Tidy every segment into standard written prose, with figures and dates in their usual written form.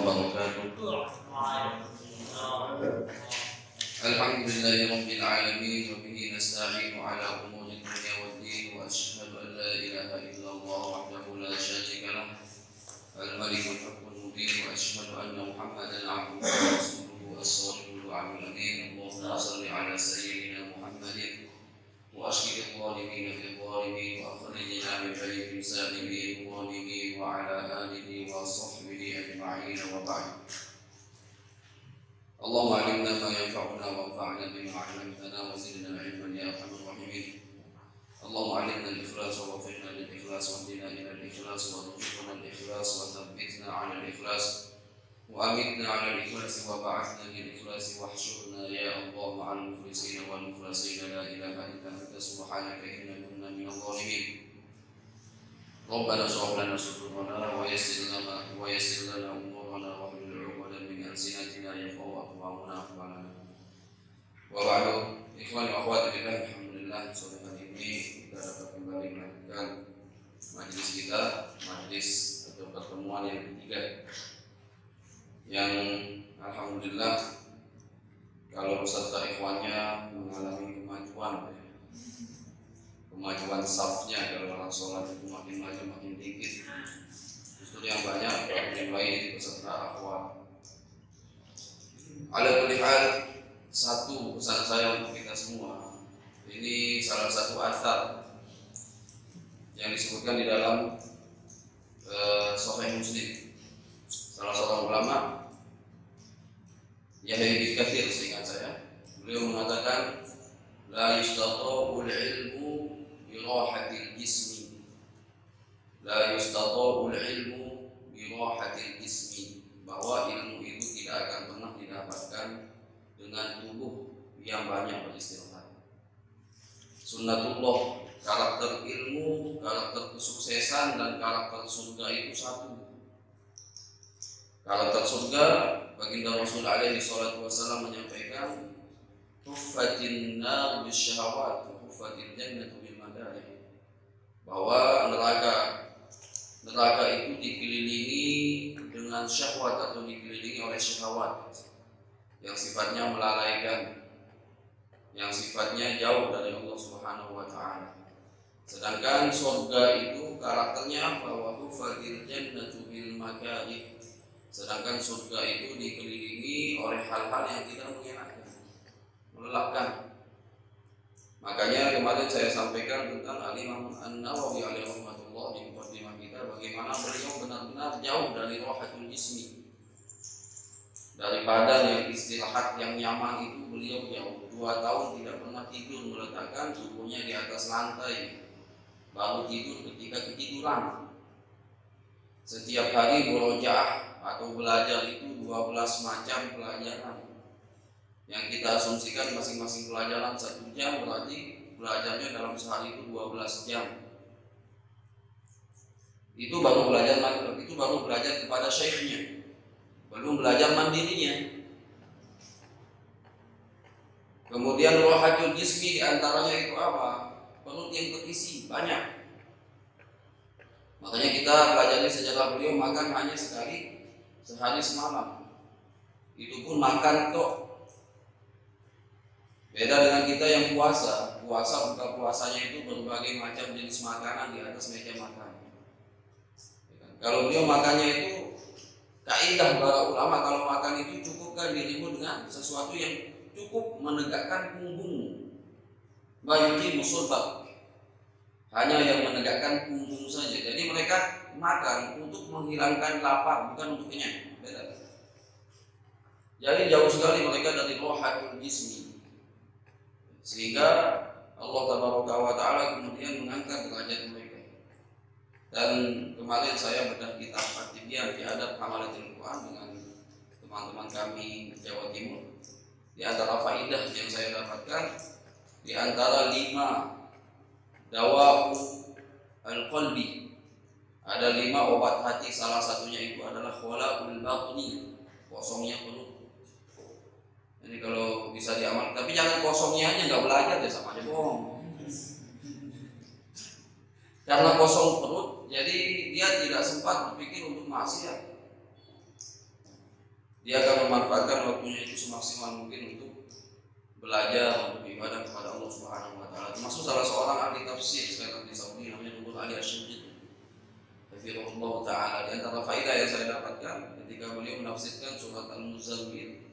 wabarakatuh. Alhamdulillahi rabbil alamin wa bihi nasta'inu ala umuri dunya waddin wa asyhadu an la ilaha illallah wahdahu la syarika lah al-malikul haqqul mubin wa asyhadu anna Muhammadan abduhu wa rasuluhu as-sadiqul wa'dul amin. Allahumma shalli ala sayyidina Muhammadin wa ashhid al-zalimin fil zalimin wa akhrijna min bayti salimin zalimin wa ala alihi wa sahbihi ajma'in wa ba'd. Allahumma alimna ma yanfa'una wa anfa'na bima 'allamtana wa zidna 'ilman ya arhamar rahimin. Allahumma alimna al-ikhlas wa waffiqna lil-ikhlas wa hdina ila al-ikhlas wa rzuqna al-ikhlas wa thabbitna 'ala al-ikhlas wa amitna 'ala al-ikhlas wa ba'athna lil-ikhlas wa hsyurna ya Allah ma'al muflisin wal muflisin la ilaha illa anta subhanaka inna kunna minadh dhalimin. Rabbana shrah lana sadrana wa yassir lana umurana wa hlul 'uqdatam min alsinatina yafqahu aqwalana wa ba'du. Ikhwani wa akhwati fillah, alhamdulillah sore hari ini kita dapat kembali melanjutkan majelis kita, majelis atau pertemuan yang ketiga, yang alhamdulillah kalau peserta ikhwannya mengalami kemajuan safnya. Kalau orang sholat itu makin maju makin dikit, justru yang banyak dimulai peserta akhwat. Ala kulli hal, satu pesan saya untuk kita semua, ini salah satu athar yang disebutkan di dalam Sahih Muslim. Salah seorang ulama, Yahya bin Katsir seingat saya, beliau mengatakan la yustata'ul ilmu bi rahatil jismi, la yustata'ul ilmu bi rahatil jismi, bahwa ilmu itu tidak akan pernah didapatkan dengan tubuh yang banyak beristirahat. Sunnatullah, karakter ilmu, karakter kesuksesan dan karakter surga itu satu. Karakter surga, baginda Rasul alaihi salatu wasallam menyampaikan, huffatin nar bisyahawat wa huffatil jannatu bil madarih, bahwa neraka itu dikelilingi dengan syahwat atau dikelilingi oleh syahwat yang sifatnya melalaikan, yang sifatnya jauh dari Allah Subhanahu wa taala. Sedangkan surga itu karakternya bahwa huffatil jannatu bil makarih, sedangkan surga itu dikelilingi oleh hal-hal yang tidak menyenangkan, melelahkan. Makanya kemarin saya sampaikan tentang Al-Imam An-Nawawi alaihi rahmatullah di muqaddimah kita, bagaimana beliau benar-benar jauh dari rahatul jismi, dari badan yang istirahat yang nyaman itu beliau jauh. 2 tahun tidak pernah tidur, meletakkan tubuhnya di atas lantai, baru tidur ketika ketiduran. Setiap hari murojaah atau belajar itu 12 macam pelajaran. Yang kita asumsikan masing-masing pelajaran 1 jam, berarti belajarnya dalam sehari itu 12 jam. Itu baru belajar kepada syekhnya, belum belajar mandirinya. Kemudian rohatul jismi diantaranya itu apa? Perut yang terisi banyak. Makanya kita pelajari sejarah beliau, makan hanya sekali sehari semalam, itu pun makan kok. Beda dengan kita yang puasa buka puasanya itu berbagai macam jenis makanan di atas meja makan. Kalau beliau makannya itu, kaidah para ulama, kalau makan itu cukupkan dirimu dengan sesuatu yang cukup menegakkan punggung. Bayuti musulbak, hanya yang menegakkan punggung saja. Jadi mereka makan untuk menghilangkan lapar, bukan untuk kenyang. Beda. Jadi jauh sekali mereka dari rohatul jismi, sehingga Allah tabaraka wa ta'ala kemudian mengangkat derajat mereka. Dan kemarin saya bedah kitab At-Tibyan fi Adab Hamalatul Quran dengan teman-teman kami Jawa Timur. Di antara faidah yang saya dapatkan, di antara 5 dawa'u al-qalbi, ada 5 obat hati, salah satunya itu adalah khala'ul batni, kosongnya perut. Jadi kalau bisa diamalkan, tapi jangan kosongnya aja, nggak belajar deh, sama aja bohong. Karena kosong perut, jadi dia tidak sempat berpikir untuk maksiat. dia akan memanfaatkan waktunya itu semaksimal mungkin untuk belajar, untuk ibadah kepada Allah Subhanahu wa taala. Termasuk salah seorang ahli tafsir sekarang di Saudi namanya Nurul Ali Asy-Syinqiti. Hafizahullah taala. Di antara faedah yang saya dapatkan ketika beliau menafsirkan surat Al-Muzammil,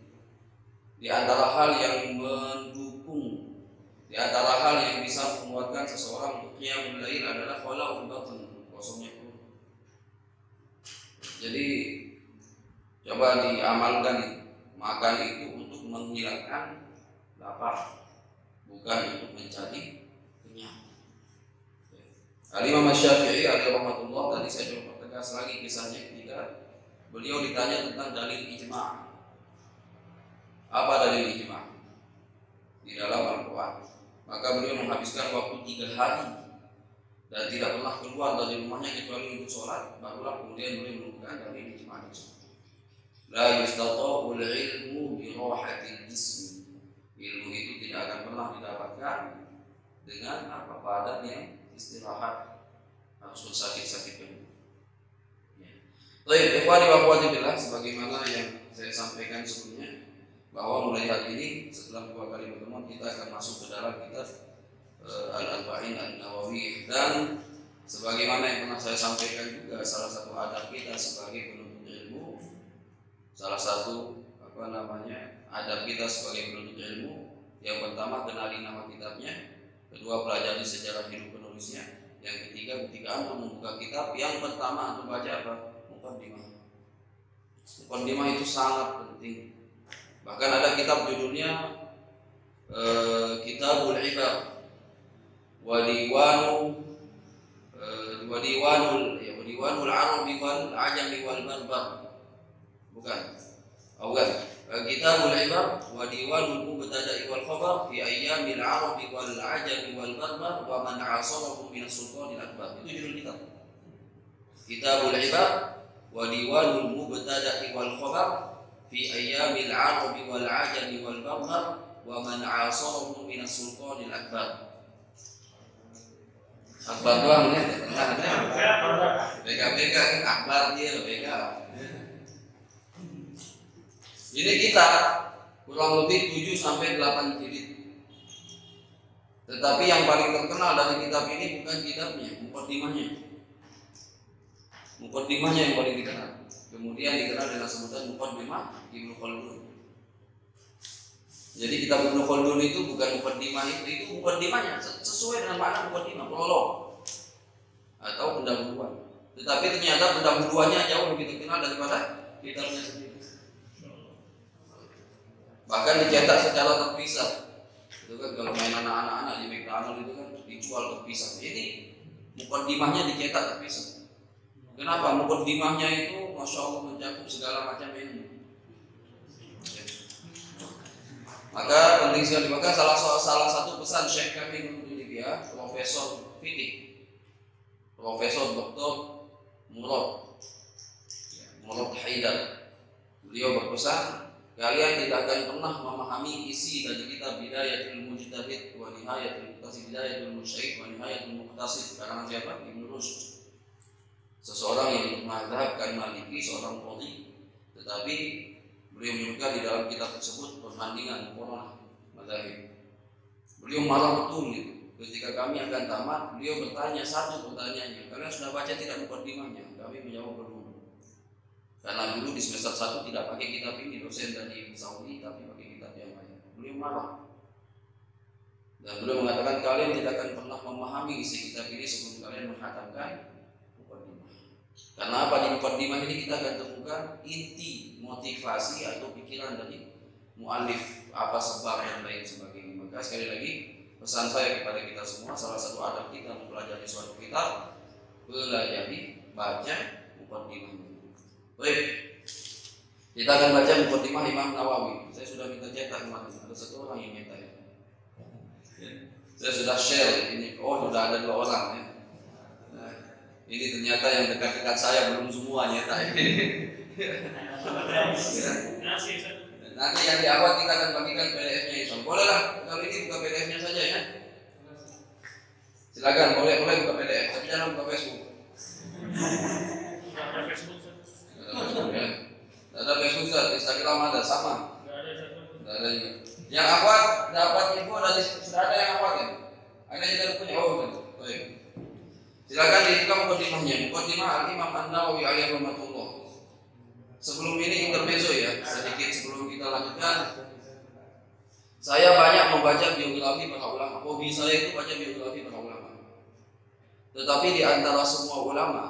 di antara hal yang mendukung, di antara hal yang bisa menguatkan seseorang untuk qiyamul lail adalah khala'ul batn, kosongnya perut. Jadi coba diamalkan makan itu untuk menghilangkan lapar, bukan untuk mencari kenyang. Al-Imam Asy-Syafi'i alaihi rahmatullah, tadi saya coba pertegas lagi kisahnya ketika beliau ditanya tentang dalil ijma'. Apa dalil ijma' di dalam Al-Quran? Maka beliau menghabiskan waktu 3 hari dan tidak pernah keluar dari rumahnya kecuali untuk sholat. Barulah kemudian beliau menemukan dalil ijma' tersebut. La yustata'ul ilmu bi rahatil jism. Ilmu itu tidak akan pernah didapatkan dengan badan yang istirahat, harus bersakit-sakit penuh. Baik, ikhwani wa akhwati billah, sebagaimana yang saya sampaikan sebelumnya, bahwa mulai hari ini setelah 2 kali pertemuan kita akan masuk ke dalam kitab Al-Arba'in An-Nawawi, dan sebagaimana yang pernah saya sampaikan juga, salah satu adab kita sebagai penuntut ilmu, salah satu adab kita sebagai penuntut ilmu, yang pertama kenali nama kitabnya, kedua pelajari sejarah hidup penulisnya, yang ketiga ketika Anda membuka kitab, yang pertama Anda baca apa? Muqaddimah. Muqaddimah itu sangat penting. Bahkan ada kitab judulnya Kitabul Ibar wa Diwanul Arabi wal Ajami wal Barbar. Bukan. Kitabul Ibar wa Diwanul Mubtada'i wal Khabar fi Ayyamil Arabi wal Ajami wal Barbar wa man 'asarahum min as-sultanil akbar. Itu judul kitab. Kitabul Ibar wa Diwanul Mubtada'i wal Khabar fi Ayyamil Arabi wal Ajami wal Barbar wa man 'asarahum min as-sultanil akbar. Akbar doang ya. BK akbar dia BK. Ini kita kurang lebih 7 sampai 8 jilid. Tetapi yang paling terkenal dari kitab ini bukan kitabnya, muqaddimahnya. Muqaddimahnya yang paling dikenal. Kemudian dikenal dengan sebutan Muqaddimah Ibnu Khaldun. Jadi kitab Ibnu Khaldun itu bukan muqaddimah, itu muqaddimahnya sesuai dengan makna muqaddimah, prolog atau pendahuluan. Tetapi ternyata pendahuluannya jauh lebih terkenal daripada kitabnya sendiri. Bahkan dicetak secara terpisah. Itu kan kalau mainan anak-anak di McDonald itu kan dijual terpisah. Jadi muqaddimahnya dicetak terpisah. Kenapa? Muqaddimahnya itu Masya Allah mencakup segala macam ilmu. Maka penting sekali. Maka salah satu pesan Syekh kami di Libya, Profesor Fikih, Profesor Dr. Murad Haidar, beliau berpesan, kalian tidak akan pernah memahami isi dari kitab Bidayatul Mujtahid wa Nihayatul Muqtasid, Bidayatul Mujtahid wa Nihayatul Muqtasid, karangan siapa? Ibnu Rushd. Seseorang yang mazhabkan Maliki, seorang qadhi, tetapi beliau menyebutkan di dalam kitab tersebut perbandingan muqarrah mazhab. Beliau marah betul gitu. Ketika kami akan tamat, beliau bertanya satu pertanyaannya, kalian sudah baca tidak muqaddimahnya? Kami menjawab belum. Karena dulu di semester 1 tidak pakai kitab ini, dosen dari Saudi, tapi pakai kitab yang lain. Beliau marah. Dan beliau mengatakan kalian tidak akan pernah memahami isi kitab ini sebelum kalian menghatamkan muqaddimah. Karena apa? Di muqaddimah ini kita akan temukan inti motivasi atau pikiran dari muallif, apa sebab dan lain sebagainya. Maka sekali lagi pesan saya kepada kita semua, salah satu adab kita mempelajari suatu kitab, pelajari, baca muqaddimah. Baik, kita akan baca muqaddimah Imam Nawawi. Saya sudah minta cetak kemarin, ada satu orang yang minta ya. Saya sudah share ini, sudah ada 2 orang ya. Nah, ini ternyata yang dekat-dekat saya belum semua nyetak ini. Nanti yang di awal kita akan bagikan PDF-nya itu. Boleh lah, kalau ini buka PDF-nya saja ya. Silakan, boleh buka PDF, tapi jangan buka Facebook. Ada Facebook Ustaz. Ustaz, Instagram ada sama? Enggak ada satu. Enggak ada juga. Yang akhwat dapat info dari sudah ada yang akhwat ya? Ada yang tidak punya? Oh, betul. Baik. Silakan dibuka mukadimahnya. Mukadimah Al-Imam An-Nawawi alaihi rahmatullah. Sebelum ini intermezzo ya, sedikit sebelum kita lanjutkan. Saya banyak membaca biografi para ulama. Hobi saya itu baca biografi para ulama. Tetapi di antara semua ulama,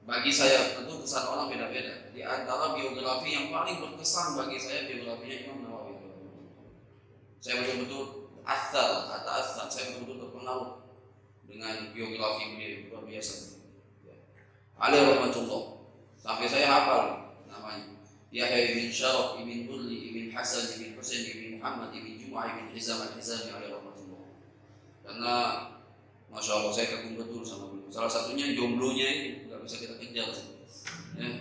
bagi saya tentu kesan orang beda-beda. Di antara biografi yang paling berkesan bagi saya biografinya Imam Nawawi. Saya betul-betul saya betul-betul terpengaruh dengan biografi beliau, luar biasa. Alaihi rahmatullah. Sampai saya hafal namanya. Yahya ibn Syaraf ibn Burli ibn Hasan ibn Husain ibn Muhammad ibn Jum'ah ibn Hizam al-Hizami alaihi rahmatullah. Karena Masya Allah saya kagum betul sama beliau. Salah satunya jomblonya ini nggak bisa kita kejar. Ya.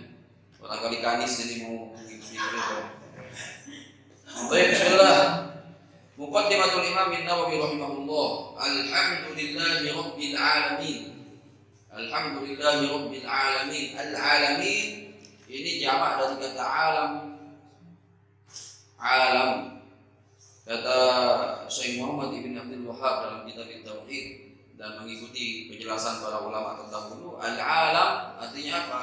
Barangkali Kanis ini mau ngikuti beliau. Baik, bismillah. Muqaddimatul Imam An-Nawawi rahimahullah. Alhamdulillahi rabbil alamin. Alhamdulillahi rabbil alamin. Al-alamin ini jamak dari kata alam. Alam. Kata Syekh Muhammad ibn Abdul Wahhab dalam kitab Tauhid dan mengikuti penjelasan para ulama terdahulu, al-alam artinya apa?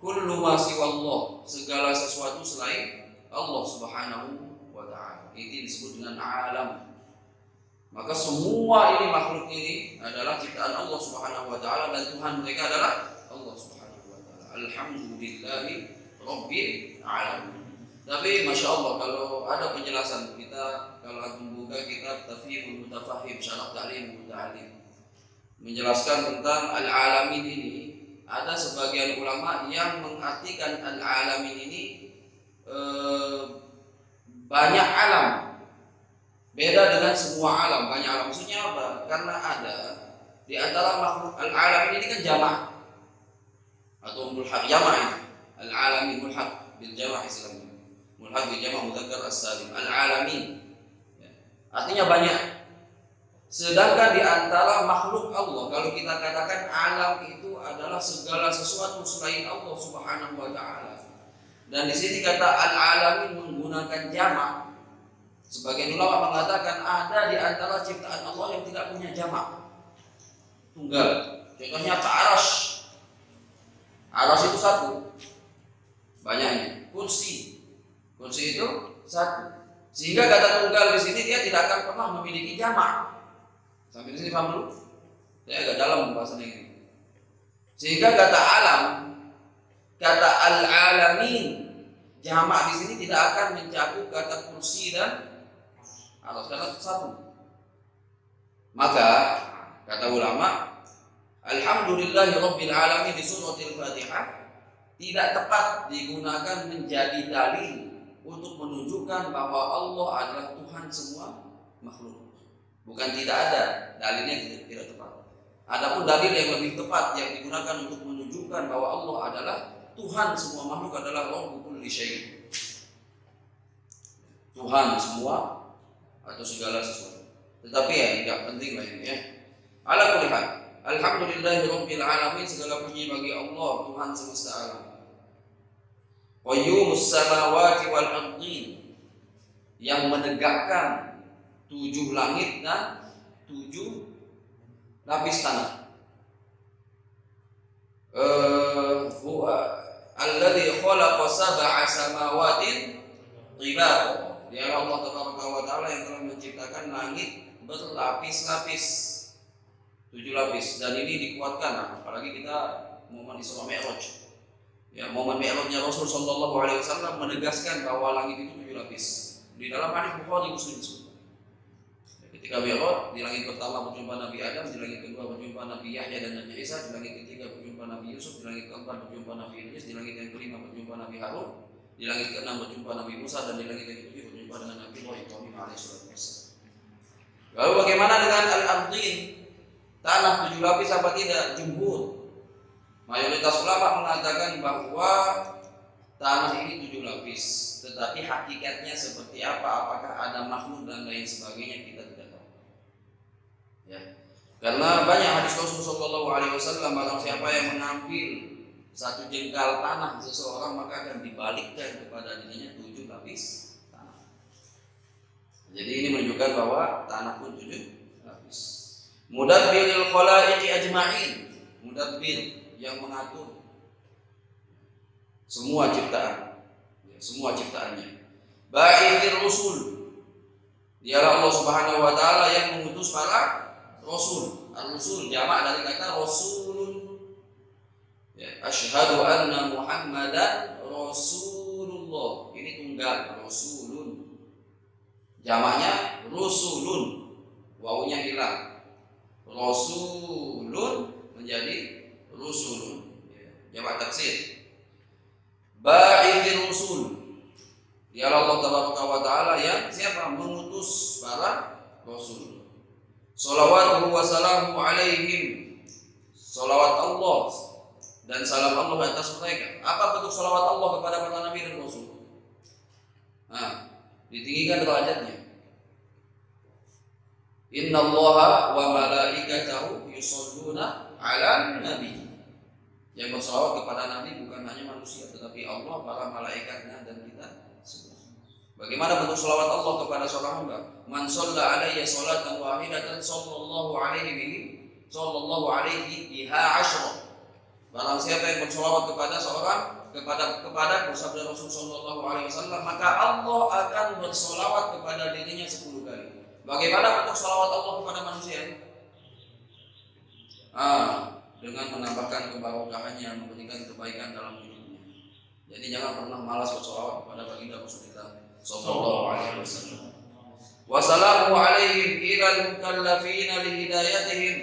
Kullu ma siwallah, segala sesuatu selain Allah Subhanahu wa taala. Ini disebut dengan alam. Maka semua ini makhluk ini adalah ciptaan Allah Subhanahu wa taala dan Tuhan mereka adalah Allah Subhanahu wa taala. Alhamdulillahi rabbil alamin. Tapi Masya Allah kalau ada penjelasan kita, kalau antum buka kitab Tafhimul Mutafahhim Syarah Ta'lim Muta'allim menjelaskan tentang al-alamin ini, ada sebagian ulama yang mengartikan al-alamin ini banyak alam, beda dengan semua alam. Banyak alam maksudnya apa? Karena ada di antara makhluk al-alamin ini kan jamak atau mulhaq, jamak al-alamin mulhaq bil jamak istilahnya. Mulhaq bil jamak mudzakkar as-salim, al-alamin. Ya. Artinya banyak. Sedangkan di antara makhluk Allah, kalau kita katakan alam itu adalah segala sesuatu selain Allah Subhanahu wa taala. Dan di sini kata al-alamin menggunakan jamak. Sebagian ulama mengatakan ada di antara ciptaan Allah yang tidak punya jamak, tunggal. Contohnya ta'arash. Arash itu satu, banyaknya. Kursi itu satu. Sehingga kata tunggal di sini dia tidak akan pernah memiliki jamak. Sampai di sini paham dulu? Saya agak dalam pembahasan ini. Sehingga kata alam, kata al-alamin, jamak di sini tidak akan mencakup kata kursi dan aras karena satu. Maka kata ulama, alhamdulillahi rabbil alamin di suratil Fatihah tidak tepat digunakan menjadi dalil untuk menunjukkan bahwa Allah adalah Tuhan semua makhluk. Bukan tidak ada, dalilnya tidak tepat. Adapun dalil yang lebih tepat yang digunakan untuk menunjukkan bahwa Allah adalah Tuhan semua makhluk adalah Rabb kulli syai'. Tuhan semua atau segala sesuatu. Tetapi ya tidak penting lah ini ya. Ala kulli hal. Alhamdulillahi rabbil alamin, segala puji bagi Allah Tuhan semesta alam. Qayyumus samawati wal ardhin, yang menegakkan 7 langit dan 7 lapis tanah. Alladzi khalaqa sab'a samawatin tibaqa. Dialah Allah Tabaraka wa taala yang telah menciptakan langit berlapis-lapis, 7 lapis, dan ini dikuatkan apalagi kita momen Isra Mi'raj. Ya, momen Mi'rajnya Rasul sallallahu alaihi wasallam menegaskan bahwa langit itu 7 lapis. Di dalam hadis Bukhari Muslim. Ketika Mi'raj, di langit pertama berjumpa Nabi Adam, di langit kedua berjumpa Nabi Yahya dan Nabi Isa, di langit ketiga berjumpa Nabi Yusuf, di langit keempat berjumpa Nabi Idris, di langit yang kelima berjumpa Nabi Harun, di langit keenam berjumpa Nabi Musa, dan di langit yang ketujuh berjumpa dengan Nabi Ibrahim alaihissalam. Lalu bagaimana dengan al-ardhin? Tanah 7 lapis apa tidak? Jumhur, mayoritas ulama mengatakan bahwa tanah ini 7 lapis. Tetapi hakikatnya seperti apa? Apakah ada makhluk dan lain sebagainya, kita tidak tahu. Ya. Karena banyak hadis Rasulullah SAW, barang siapa yang mengambil satu jengkal tanah seseorang maka akan dibalikkan kepada dirinya 7 lapis tanah. Jadi ini menunjukkan bahwa tanah pun 7 lapis. Mudabbiril khalaiqi ajma'in. Mudabbir yang mengatur semua ciptaan, semua ciptaannya. Ba'ithir rusul. Dialah Allah Subhanahu wa taala yang mengutus para rasul. Ar-rusul jamak dari kata rasulun. Ya, asyhadu anna Muhammadan Rasulullah. Ini tunggal, rasulun. Jamaknya rusulun. Wawunya hilang. Rasulun menjadi rusulun. Ya, jamak taksir. Ba'ithir rusul. Dialah Allah Tabaraka wa taala yang siapa mengutus para rasul. Shalawatuhu wa salamu alaihim. Salawat Allah dan salam Allah atas mereka. Apa bentuk salawat Allah kepada para nabi dan rasul? Nah, ditinggikan derajatnya. Innallaha wa malaikatahu yusholluna 'alan nabi. Yang bersalawat kepada nabi bukan hanya manusia, tetapi Allah, para malaikatnya dan kita semua. Bagaimana bentuk salawat Allah kepada seorang hamba? Man shalla 'alayya sholatan wahidatan sallallahu alaihi biha 10. Barang siapa yang bersolawat kepada seorang kepada sabda Rasul sallallahu alaihi wasallam, maka Allah akan bersolawat kepada dirinya 10 kali. Bagaimana bentuk solawat Allah kepada manusia? Dengan menambahkan keberkahannya, memberikan kebaikan dalam hidupnya. Jadi jangan pernah malas bersolawat kepada baginda Rasulullah sallallahu alaihi wasallam. Wassalamu alaihim ilal mukallafina lihidayatihim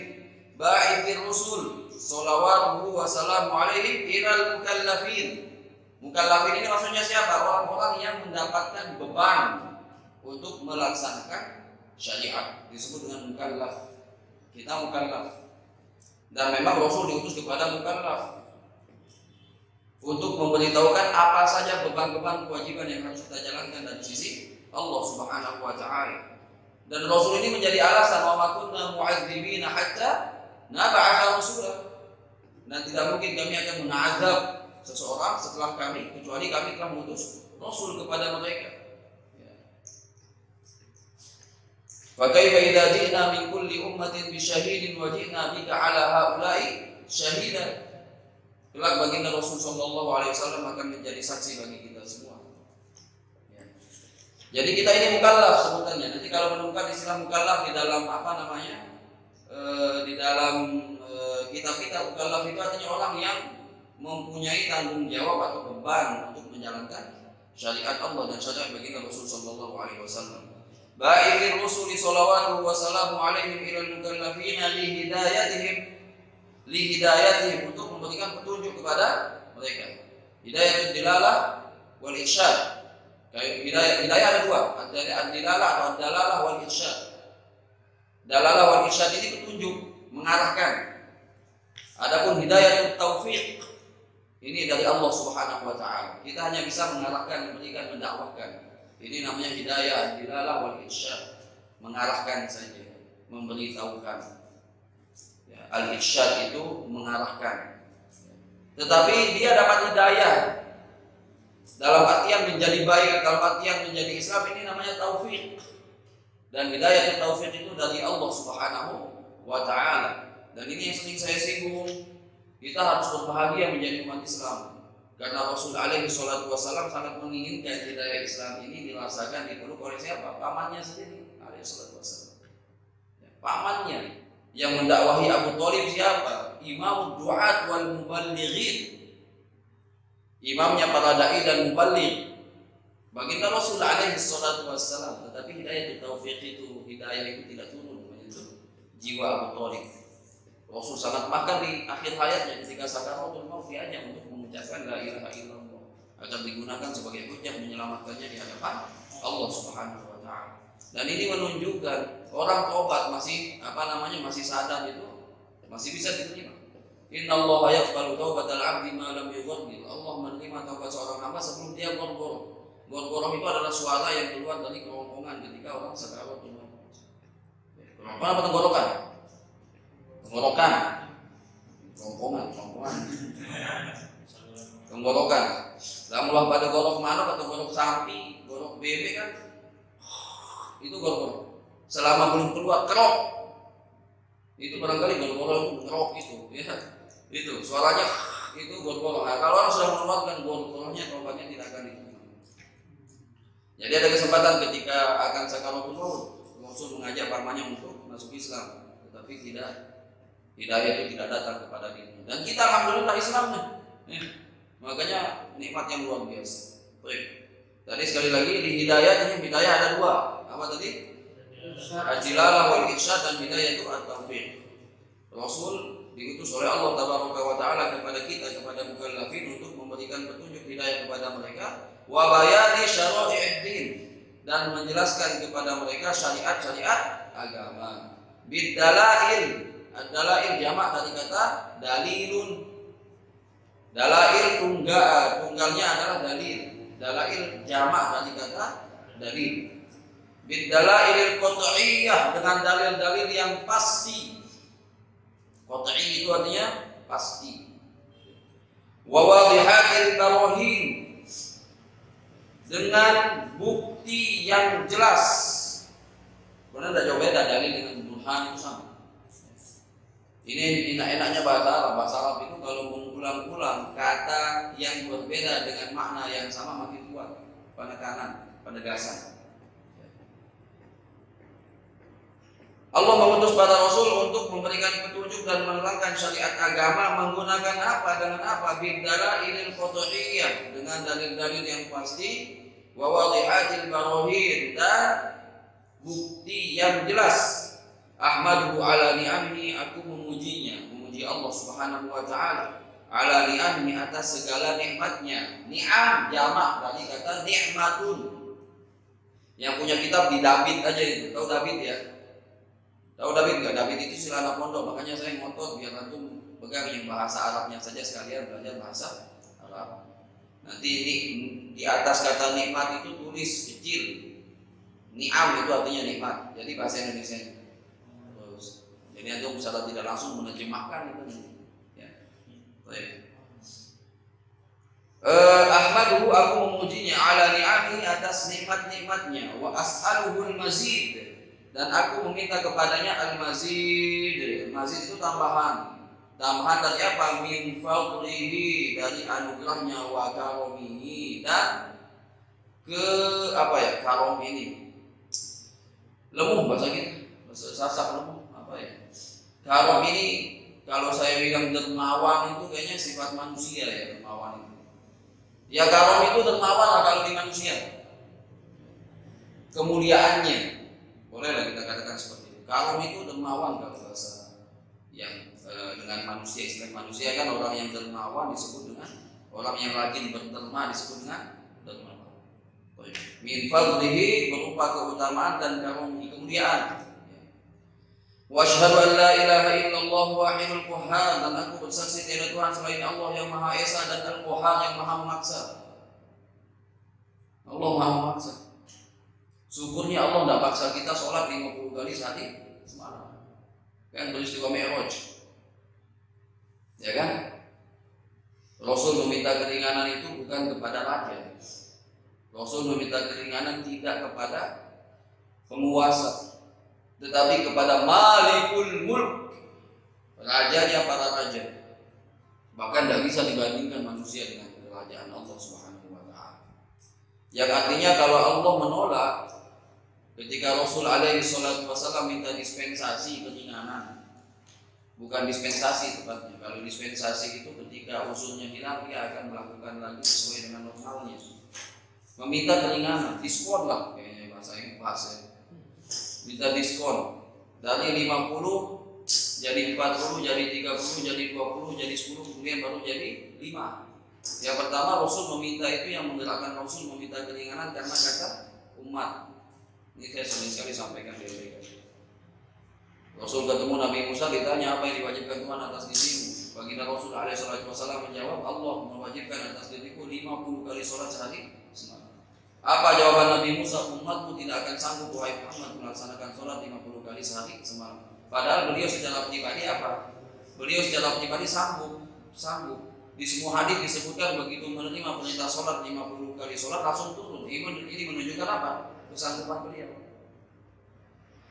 ba'ithir rusul. Salawatuhu wa salamu alaihim ilal mukallafin. Mukallafin ini maksudnya siapa? Orang-orang yang mendapatkan beban untuk melaksanakan syariat, disebut dengan mukallaf. Kita mukallaf. Dan memang Rasul diutus kepada mukallaf untuk memberitahukan apa saja beban-beban kewajiban yang harus kita jalankan dari sisi Allah Subhanahu wa taala. Dan Rasul ini menjadi alasan wa ma kunna mu'adzibina hatta nab'atha rasulah. Dan tidak mungkin kami akan mengazab seseorang setelah kami, kecuali kami telah mengutus Rasul kepada mereka. Fa kaifa idza ji'na min kulli ummatin bi syahidin wa ji'na bika 'ala haula'i syahida. Kelak baginda Rasul sallallahu alaihi wasallam akan menjadi saksi bagi kita semua. Ya. Jadi kita ini mukallaf sebutannya. Nanti kalau menemukan istilah mukallaf di dalam di dalam kitab-kitab, mukallaf itu artinya orang yang mempunyai tanggung jawab atau beban untuk menjalankan syariat Allah dan syariat baginda Rasul sallallahu alaihi wasallam. Ba'ithir rusuli salawatuhu wa salamu alaihim ilal mukallafina lihidayatihim untuk memberikan petunjuk kepada mereka. Hidayatul dilalah wal irsyad. Hidayah ada dua, ad-dilalah atau ad-dalalah wal irsyad. Dalalah wal irsyad ini petunjuk, mengarahkan. Adapun hidayatul taufiq ini dari Allah Subhanahu wa taala. Kita hanya bisa mengarahkan, memberikan, mendakwahkan. Ini namanya hidayah ad-dilalah wal irsyad. Mengarahkan saja, memberitahukan. Al-irsyad itu mengarahkan. Tetapi dia dapat hidayah dalam artian menjadi baik, dalam artian menjadi Islam, ini namanya taufik. Dan hidayah taufik itu dari Allah Subhanahu wa taala. Dan ini yang sering saya singgung, kita harus berbahagia menjadi umat Islam. Karena Rasul alaihi salatu wasallam sangat menginginkan hidayah Islam ini dirasakan, dipeluk oleh siapa? Pamannya sendiri alaihi salatu wasallam. Pamannya yang mendakwahi Abu Thalib siapa? Imam du'at wal muballighin. Imamnya para dai dan muballigh. Baginda Rasul alaihi salatu wassalam. Tetapi hidayah taufik itu, hidayah itu tidak turun menyentuh jiwa Abu Thalib. Rasul sangat bahkan di akhir hayatnya ketika sakaratul maut diajak untuk mengucapkan la ilaha illallah agar digunakan sebagai hujjah menyelamatkannya di hadapan Allah Subhanahu wa taala. Dan ini menunjukkan orang taubat masih masih sadar itu masih bisa diterima. Innallaha yaqbalu taubatal 'abdi ma lam yughargir. Allah menerima taubat seorang hamba sebelum dia gorgoroh. Gorgoroh itu adalah suara yang keluar dari kerongkongan ketika orang sakaratul maut. Kerongkongan apa tenggorokan? Tenggorokan. Kerongkongan. tenggorokan. Lah mulah pada golok manuk atau golok sapi, golok bebek kan, itu golok. Selama belum keluar kerok, itu barangkali golok kerok itu, ya, itu suaranya itu golok. Nah, kalau orang sudah mengeluarkan goloknya, taubatnya tidak akan itu. Jadi ada kesempatan ketika akan sakaratul maut, Rasul mengajak pamannya untuk masuk Islam, tetapi hidayah itu tidak datang kepada dirinya. Dan kita alhamdulillah Islamnya. Makanya nikmat yang luar biasa. Baik. Tadi sekali lagi di hidayah ada dua. Apa tadi? Al-jilalah wal irsyad, dan hidayah itu at-taufiq. Rasul diutus oleh Allah Tabaraka wa Ta'ala kepada kita, kepada mukallafin, untuk memberikan petunjuk hidayah kepada mereka, wa bayani syara'i'id din, dan menjelaskan kepada mereka syariat-syariat agama. Bid-dalail, ad-dalail jamak dari kata dalilun. Dalail tunggalnya adalah dalil. Dalail jamak dari kata dalil. Bid-dalailil qat'iyyah, dengan dalil-dalil yang pasti. Qat'i itu artinya pasti. Wa wadihatil barahin, dengan bukti yang jelas. Benar tidak jauh beda dalil dengan burhan itu sama. Ini enak-enaknya bahasa Arab. Bahasa Arab itu kalau mengulang-ulang kata yang berbeda dengan makna yang sama makin kuat penekanan, penegasan. Allah mengutus para Rasul untuk memberikan petunjuk dan menerangkan syariat agama menggunakan apa? Dengan apa? Bid-dalailil qat'iyyah, dengan dalil-dalil yang pasti, wa wadihatil barahin, dan bukti yang jelas. Ahmadu ala ni'amihi, aku memuji Allah Subhanahu wa Ta'ala, ala ni'amihi, atas segala nikmatnya. Ni'am jamak dari kata ni'matun. Yang punya kitab di David aja itu, tahu David ya? Tahu David nggak? David itu sila anak pondok, makanya saya ngotot biar antum pegang yang bahasa Arabnya saja sekalian belajar bahasa Arab. Nanti ini di atas kata nikmat itu tulis kecil. Ni'am itu artinya nikmat. Jadi bahasa Indonesia. Terus, jadi antum secara tidak langsung menerjemahkan itu. Ya. Baik. Ahmaduhu, aku memujinya, ala ni'amihi, atas nikmat-nikmatnya, wa as'aluhul mazid, dan aku meminta kepadanya al-mazid. Mazid itu tambahan. Tambahan dari apa? Min fadlihi, dari anugerahnya, wa karomihi, dan karom ini. Lemah bahasa kita. Bahasa sasak lemah. Apa ya? Karom ini kalau saya bilang dermawan itu kayaknya sifat manusia ya, dermawan itu. Ya karom itu dermawan lah kalau di manusia. Kemuliaannya. Bolehlah kita katakan seperti itu. Karom itu dermawan kalau bahasa yang dengan manusia, istilah manusia kan orang yang dermawan disebut dengan, orang yang rajin berderma disebut dengan dermawan. Min fadlihi, berupa keutamaan dan karunia, kemuliaan. Wa asyhadu an la ilaha illallah wahidul qahhar, dan aku bersaksi tiada Tuhan selain Allah yang Maha Esa dan Al-Qahhar yang Maha Memaksa. Allah Maha Memaksa. Syukurnya Allah tidak paksa kita sholat 50 kali sehari semalam. Kan peristiwa Mi'raj. Ya kan? Rasul meminta keringanan itu bukan kepada raja. Rasul meminta keringanan tidak kepada penguasa, tetapi kepada Malikul Mulk, rajanya para raja. Bahkan tidak bisa dibandingkan manusia dengan kerajaan Allah Subhanahu wa Ta'ala. Yang artinya kalau Allah menolak, ketika Rasul alaihi salatu wasallam minta dispensasi keringanan, bukan dispensasi tepatnya. Kalau dispensasi itu ketika usulnya hilang, dia akan melakukan lagi sesuai dengan normalnya. Meminta keringanan, diskon lah kayaknya bahasa ini, minta diskon dari 50 jadi 40, jadi 30, jadi 20, jadi 10, kemudian baru jadi 5. Yang pertama Rasul meminta itu, yang menggerakkan Rasul meminta keringanan karena kata umat. Ini saya sering sekali sampaikan di mereka. Rasul ketemu Nabi Musa, ditanya apa yang diwajibkan Tuhan atas dirimu. Baginda Rasul alaihi wasallam menjawab, Allah mewajibkan atas diriku 50 kali sholat sehari semalam. Apa jawaban Nabi Musa? Umatmu tidak akan sanggup wahai Muhammad melaksanakan sholat 50 kali sehari semalam. Padahal beliau secara pribadi apa? Beliau secara pribadi sanggup. Di semua hadis disebutkan begitu menerima perintah sholat 50 kali sholat langsung turun. Ini menunjukkan apa? Kesanggupan beliau.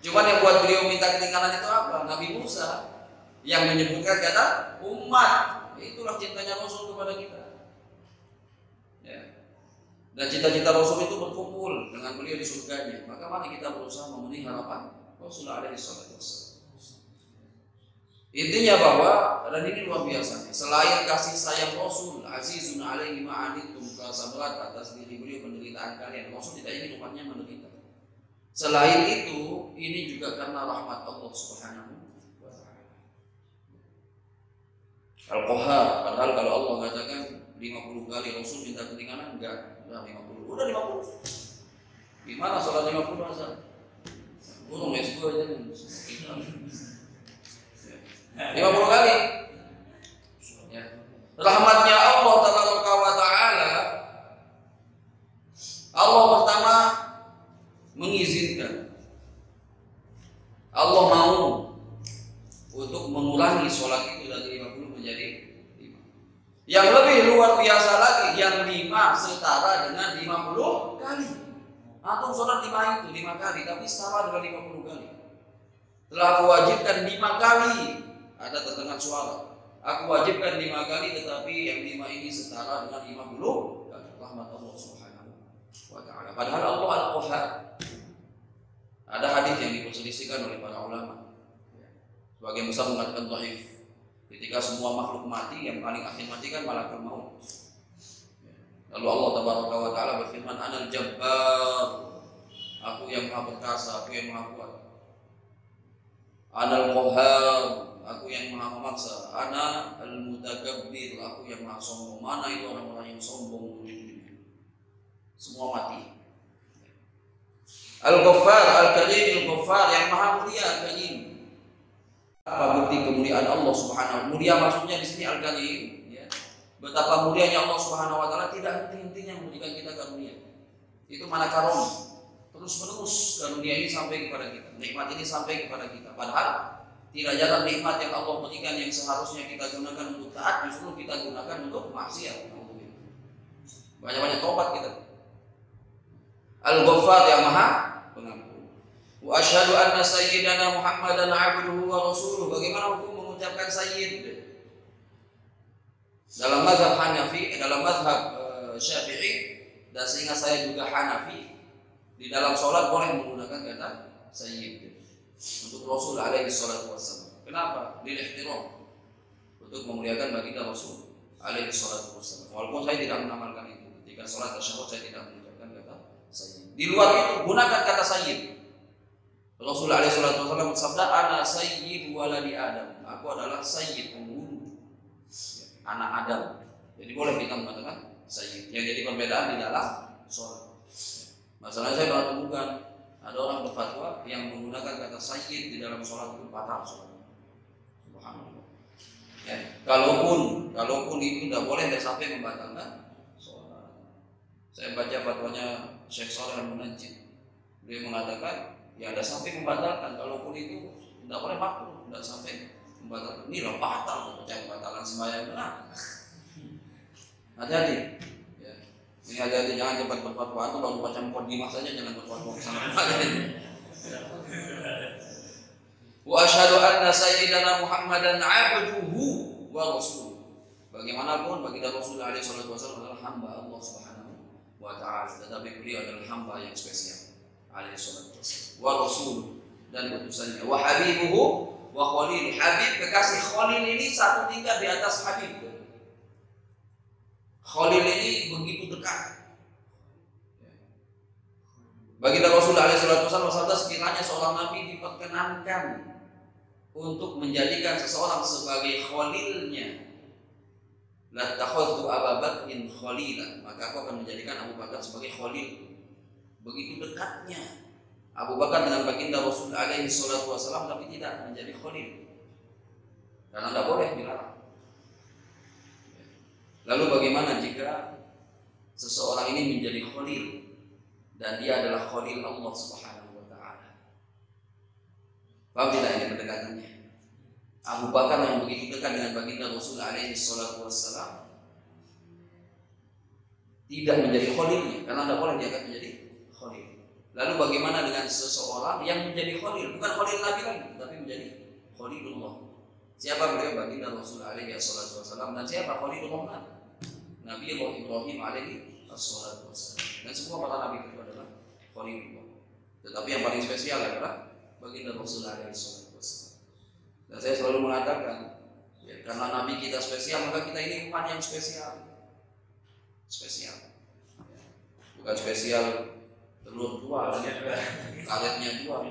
Cuman yang buat beliau minta ketinggalan itu apa? Nabi Musa yang menyebutkan kata umat. Itulah cintanya Rasul kepada kita. Ya. Dan cita-cita Rasul itu berkumpul dengan beliau di surganya. Maka mari kita berusaha memenuhi harapan Rasulullah alaihi salatu wassalam. Intinya bahwa, dan ini luar biasa, selain kasih sayang Rasul, azizun alaihi ma'anittum, rasa berat atas diri beliau penderitaan kalian, Rasul tidak ingin umatnya menderita. Selain itu, ini juga karena rahmat Allah Subhanahu wa ta'ala. Al-Qahhar, padahal kalau Allah mengatakan 50 kali Rasul minta ketinggalan, enggak, udah 50, udah 50. Gimana sholat 50 asal? Burung S2 aja kan. 50 kali. Ya. Rahmatnya Allah Tabaraka wa Ta'ala, Allah pertama mengizinkan, Allah mau untuk mengurangi sholat itu dari 50 menjadi 5. Yang lebih luar biasa lagi, yang 5 setara dengan 50 kali. Atau sholat 5 itu 5 kali, tapi setara dengan 50 kali. Telah aku wajibkan 5 kali. Ada tentang suara. Aku wajibkan 5 kali, tetapi yang 5 ini setara dengan 50 kali. Rahmat Allah Subhanahu wa ta'ala. Padahal Allah Al-Qahhar. Ada hadis yang diperselisihkan oleh para ulama. Sebagian besar mengatakan dhaif. Ketika semua makhluk mati, yang paling akhir mati kan malaikat maut. Lalu Allah Tabaraka wa ta'ala berfirman, Anal Jabbar. Aku yang maha perkasa, aku yang maha kuat. Anal Qahhar. Aku yang maha memaksa. Ana al-mutakabbir. Aku yang maha sombong. Mana itu orang-orang yang sombong? Semua mati. Al-Ghaffar, Al-Karim, Al-Ghaffar, yang maha mulia, Al-Karim. Apa bukti kemuliaan Allah Subhanahu wa ta'ala? Mulia maksudnya di sini Al-Karim, ya. Betapa mulianya Allah Subhanahu wa ta'ala, tidak henti-hentinya memberikan kita karunia. Itu mana karom. Terus-menerus karunia ini sampai kepada kita. Nikmat ini sampai kepada kita. Padahal tidak jarang nikmat yang Allah berikan yang seharusnya kita gunakan untuk taat, justru kita gunakan untuk maksiat. Banyak-banyak tobat kita. Al-Ghaffar yang maha pengampun. Wa asyhadu anna sayyidana Muhammadan abduhu wa rasuluh. Bagaimana hukum mengucapkan sayyid? Dalam mazhab Hanafi, dalam mazhab Syafi'i, dan sehingga saya juga Hanafi, di dalam sholat boleh menggunakan kata sayyid untuk Rasul alaihi salatu wassalam. Kenapa? Lil-ihtiram, untuk memuliakan baginda Rasul alaihi salatu wassalam. Walaupun saya tidak mengamalkan itu. Ketika sholat tasyahud saya tidak mengucapkan kata sayyid. Di luar itu gunakan kata sayyid. Rasul alaihi salatu wassalam bersabda, Ana sayyid waladi Adam. Aku adalah sayyid, penghulu anak Adam. Jadi boleh kita mengatakan sayyid. Yang jadi perbedaan di dalam sholat. Masalahnya saya pernah temukan ada orang berfatwa yang menggunakan kata sayyid di dalam sholat itu batal sholat. Subhanallah. Ya, kalaupun itu tidak boleh, tidak sampai membatalkan sholat. Saya baca fatwanya Syekh Shalih Al-Munajjid. Dia mengatakan, ya tidak sampai membatalkan. Kalaupun itu tidak boleh makruh, tidak sampai membatalkan. Ini loh batal, percaya batalan sembahyang benar. Hati-hati. Ini hati-hati, jangan cepat berfatwa. Itu baru baca mukadimah saja, jangan berfatwa kesana kemari. Wa asyhadu anna sayyidana Muhammadan abduhu wa rasuluh. Bagaimanapun baginda Rasulullah alaihi salatu wasallam adalah hamba Allah Subhanahu wa ta'ala, tetapi beliau adalah hamba yang spesial alaihi salatu wasallam. Wa rasuluh, dan utusannya. Wa habibuhu wa khalil. Habib, kekasih. Khalil ini satu tingkat di atas habib. Khalil ini begitu dekat. Baginda Rasulullah SAW bersabda, sekiranya seorang nabi diperkenankan untuk menjadikan seseorang sebagai khalilnya, lattakhadtu Abu Bakrin khalilan, maka aku akan menjadikan Abu Bakar sebagai khalil. Begitu dekatnya Abu Bakar dengan baginda Rasulullah SAW, tapi tidak menjadi khalil karena tidak boleh dilarang. Lalu bagaimana jika seseorang ini menjadi khalil dan dia adalah khalil Allah Subhanahu wa ta'ala? Paham tidak ini pendekatannya? Abu Bakar yang begitu dekat dengan baginda Rasul alaihi salatu wassalam, tidak menjadi khalilnya, karena tidak boleh diangkat menjadi khalil. Lalu bagaimana dengan seseorang yang menjadi khalil, bukan khalil Nabi lagi, tapi menjadi khalilullah? Siapa beliau? Baginda Rasul alaihi wassalam. Dan siapa khalilullah? Nabi Ibrahim alaihi wassalam. Dan semua para nabi itu adalah khalilullah. Tetapi yang paling spesial adalah baginda Rasul alaihi wassalam. Dan saya selalu mengatakan, ya, karena nabi kita spesial, maka kita ini umat yang spesial. Spesial. Bukan spesial telur tua, karetnya tua.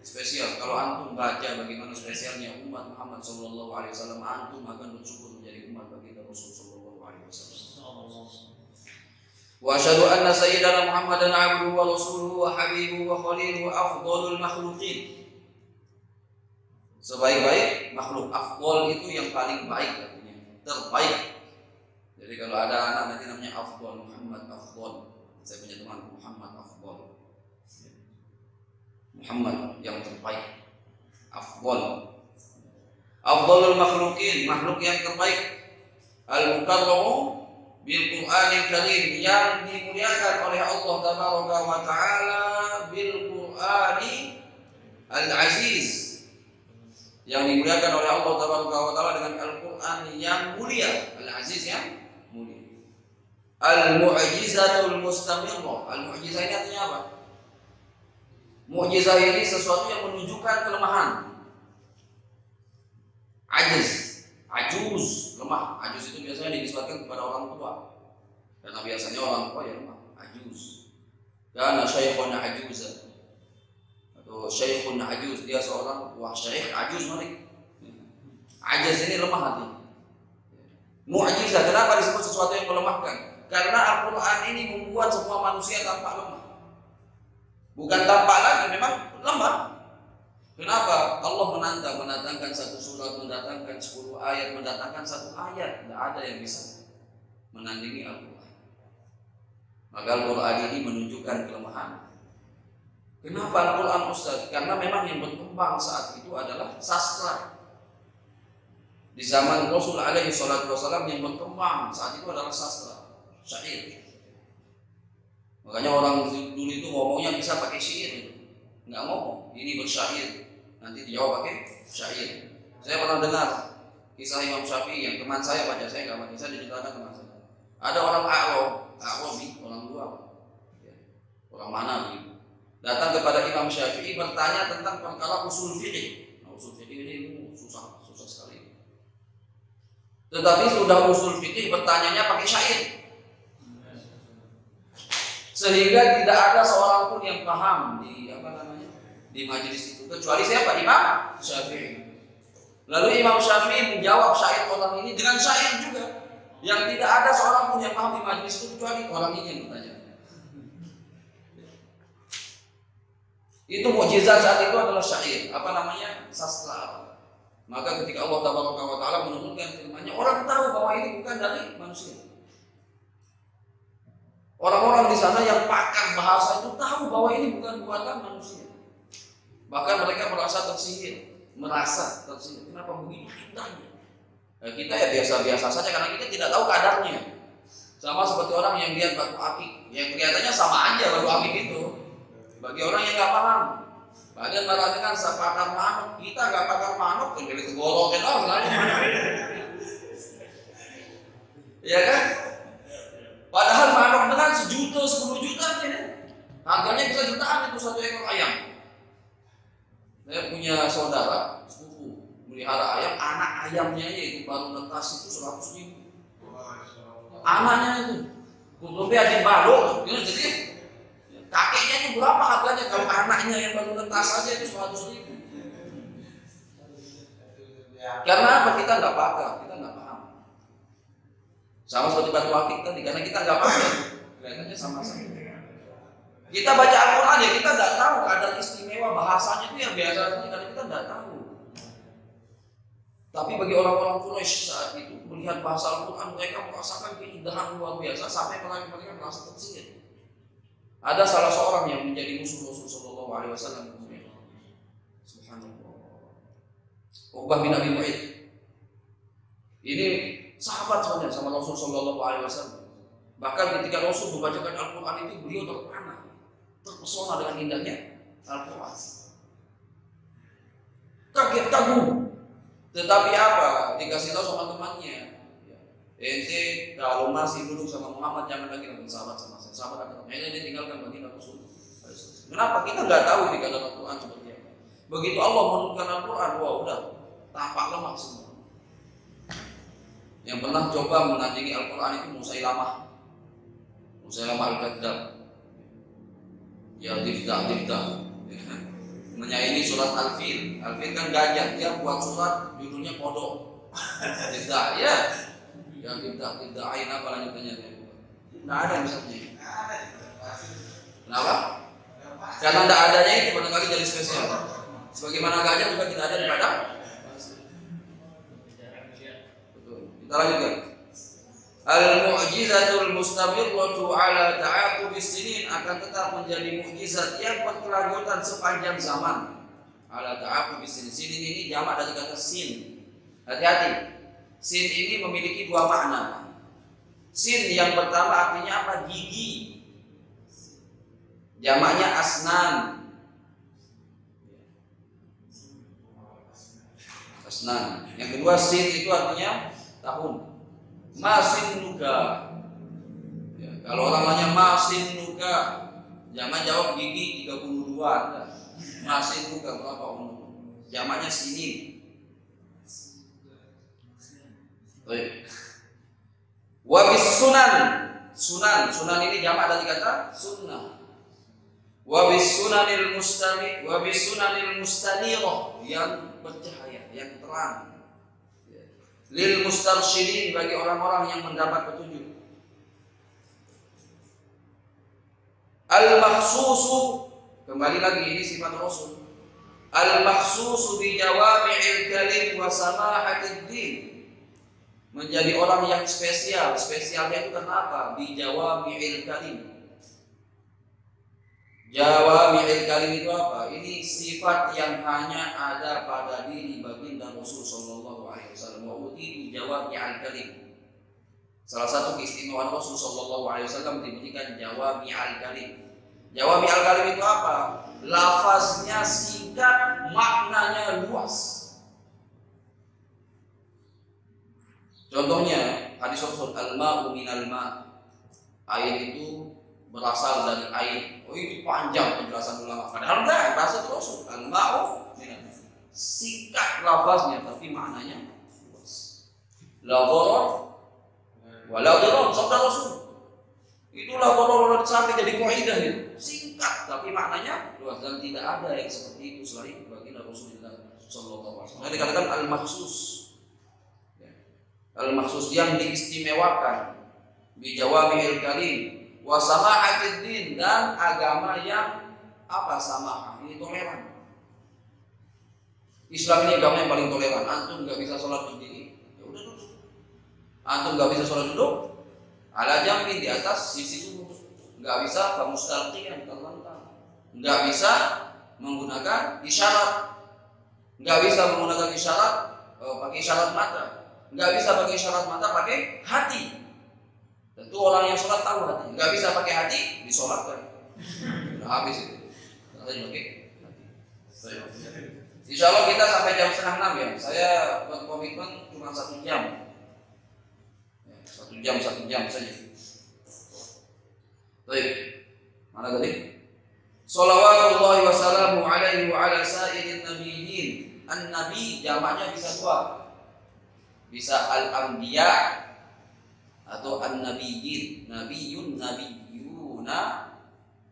Spesial. Kalau antum baca bagaimana spesialnya umat Muhammad SAW, antum akan bersyukur menjadi umat baginda Rasul SAW. Wa asyhadu anna sayyidana Muhammadan abduhu wa rasuluhu wa habibuhu wa khaliluhu afdhalul makhluqin. Sebaik-baik makhluk, afdhal itu yang paling baik artinya, terbaik. Jadi kalau ada anak nanti namanya afdhal, Muhammad afdhal. Saya punya teman Muhammad afdhal. Muhammad yang terbaik. Afdhal. Afdhalul makhluqin, makhluk yang terbaik. Al-mukarramu bil Qur'anil Karim, yang dimuliakan oleh Allah Tabaraka wa Ta'ala bil Qur'ani al-Aziz, yang dimuliakan oleh Allah Tabaraka wa Ta'ala dengan Al-Quran yang mulia, Al-Aziz yang mulia. Al-Mu'jizatul Mustamirrah. Al-Mu'jizah ini artinya apa? Mu'jizah ini sesuatu yang menunjukkan kelemahan. Ajiz, ajuz, lemah. Ajuz itu biasanya dinisbatkan kepada orang tua, karena biasanya orang tua yang lemah. Ajuz. Karena syaikhun ajuz, atau syaikhun ajuz, dia seorang wah syaikh ajuz malik. Ajuz ini lemah hati. Mu'jizah, kenapa disebut sesuatu yang melemahkan? Karena Al-Quran ini membuat semua manusia tampak lemah. Bukan tampak lagi, memang lemah. Kenapa? Allah mendatangkan satu surat, mendatangkan 10 ayat, mendatangkan satu ayat. Tidak ada yang bisa menandingi Al-Quran. Maka Al-Quran ini menunjukkan kelemahan. Kenapa Al-Quran Ustaz? Karena memang yang berkembang saat itu adalah sastra. Di zaman Rasul alaihi wasallam yang berkembang saat itu adalah sastra, syair. Makanya orang dulu itu ngomongnya bisa pakai syair, nggak ngomong ini bersyair, nanti dijawab pakai syair. Saya pernah dengar kisah Imam Syafi'i yang teman saya baca, saya nggak baca, saya diceritakan teman saya. Ada orang Arabi, orang luar, orang mana begitu, datang kepada Imam Syafi'i bertanya tentang perkara usul fikih. Nah, usul fikih ini susah sekali. Tetapi sudah usul fikih bertanyanya pakai syair, sehingga tidak ada seorang pun yang paham di majelis itu kecuali siapa? Imam Syafi'i. Lalu Imam Syafi'i menjawab syair orang ini dengan syair juga, yang tidak ada seorang pun yang paham di majelis itu kecuali orang ini yang bertanya. Itu mukjizat saat itu adalah syair, sastra. Maka ketika Allah Tabaraka wa Ta'ala menurunkan firman-Nya, orang tahu bahwa ini bukan dari manusia. Orang-orang di sana yang pakar bahasa itu tahu bahwa ini bukan buatan manusia. Bahkan mereka merasa tersihir. Kenapa begitu indahnya? Nah, kita ya biasa-biasa saja karena kita tidak tahu kadarnya. Sama seperti orang yang lihat batu akik, yang kelihatannya sama aja batu akik itu. Bagi orang yang nggak paham, bagian mengatakan pakar manuk, kita nggak pakar manuk, jadi tegorokin lah. Ya kan? Padahal manuk dengan 1 juta, 10 juta aja, harganya bisa jutaan itu satu ekor ayam. Saya punya saudara sepupu melihara ayam, anak ayamnya itu baru netas itu 100.000. Anaknya itu, lebih ada yang baru, jadi kakeknya itu berapa harganya? Kalau anaknya yang baru netas saja itu 100.000. Karena apa? Kita nggak pakar, kita nggak paham. Sama seperti batu akik tadi, karena kita nggak paham, kelihatannya sama-sama. Kita baca Al-Quran ya, kita nggak tahu kadar istimewa bahasanya itu yang biasa saja, karena kita nggak tahu. Tapi bagi orang-orang Quraisy saat itu melihat bahasa Al-Quran, mereka merasakan keindahan luar biasa sampai mereka merasa tersihir. Ada salah seorang yang menjadi musuh Rasul Shallallahu Alaihi Wasallam. Subhanallah. Uqbah bin Abi Mu'ayth. Ini sahabat sebenarnya sama Rasul Shallallahu Alaihi Wasallam. Bahkan ketika Rasul membacakan Al-Quran itu beliau terpesona dengan indahnya Al-Quran. Kaget kagum. Tetapi apa? Dikasih tahu sama temannya. Ente kalau masih duduk sama Muhammad jangan lagi bersahabat sama saya. Sahabat kata, akhirnya dia tinggalkan baginda Rasul. Kenapa? Kita nggak tahu ini kata Al-Quran seperti apa. Begitu Allah menurunkan Al-Quran, wah udah tampak lemah semua. Yang pernah coba menandingi Al-Quran itu Musailamah Al-Kadzdzab. Ya tifta. Menyaingi surat Al-Fil. Al-Fil kan gajah, dia buat surat judulnya kodok. Tifta, ya. Yang tifta ain apa lanjutannya dia? Nggak ada misalnya. Kenapa? Karena tidak adanya itu barangkali jadi spesial. Sebagaimana gajah juga tidak ada di padang. Betul. Kita lanjutkan. Al-mu'jizatul mustamirratu ala ta'aqubis sinin akan tetap menjadi mukjizat yang berkelanjutan sepanjang zaman. Ala ta'aqubis sinin. Sinin ini jamak dari kata sin. Hati-hati. Sin ini memiliki dua makna. Sin yang pertama artinya apa? Gigi. Jamaknya asnan. Yang kedua sin itu artinya tahun. Masin nuga. Ya, kalau orang nanya masin nuga, jangan jawab gigi 32. Masin nuga berapa umur? Jamaknya sinin. Wabis sunan ini jamak dari kata sunnah. Wabis sunanil mustanirah yang bercahaya, yang terang. Lil mustarsyidin bagi orang-orang yang mendapat petunjuk. Al-makhsusu, kembali lagi ini sifat Rasul. Al-makhsusu bi jawami'il kalim wa samahatid din. Menjadi orang yang spesial. Spesialnya itu kenapa? Bi jawami'il kalim. Jawami'il kalim itu apa? Ini sifat yang hanya ada pada diri baginda Rasul sallallahu alaihi wasallam. Wa utitu jawami'al kalim. Salah satu keistimewaan Rasul sallallahu alaihi wasallam diberikan jawami'al kalim. Jawami'al kalim itu apa? Lafaznya singkat, maknanya luas. Contohnya hadis Rasul al-ma'u minal ma'. Air itu berasal dari air. Oh itu panjang penjelasan ulama. Padahal enggak, bahasa Rasul al-ma'u minal ma'. Singkat lafaznya tapi maknanya luas. La dharar wa la dhirar, sabda Rasul. Itulah dharar sampai jadi kaidah itu. Singkat tapi maknanya luas dan tidak ada yang seperti itu selain baginda Rasulullah sallallahu alaihi wasallam. Dikatakan al-makhsus. Al-makhsus yang diistimewakan bi jawami'il kalim wa sama'atid din, dan agama yang apa? Sama'ah, ini toleran. Islam ini agama yang paling toleran. Antum enggak bisa sholat berdiri, ya udah duduk. Antum enggak bisa sholat duduk, ala jambin, di atas sisi tubuh. Enggak bisa kamu mustalqiyan, terlentang. Enggak bisa menggunakan isyarat. Enggak bisa menggunakan isyarat pakai isyarat mata. Enggak bisa pakai isyarat mata, pakai hati. Tentu orang yang sholat tahu hati. Enggak bisa pakai hati, disolatkan. Sudah habis itu. Saya pakai hati. Insya Allah kita sampai jam 5:30 ya. Saya berkomitmen cuma 1 jam. 1 jam saja. Baik. Mana tadi? Shalawatullahi wa salamu alaihi wa ala sa'irin nabiyyin. An-nabi jamaknya bisa dua. Bisa al-anbiya atau an-nabiyyin. Nabiyyun, nabiyyuna,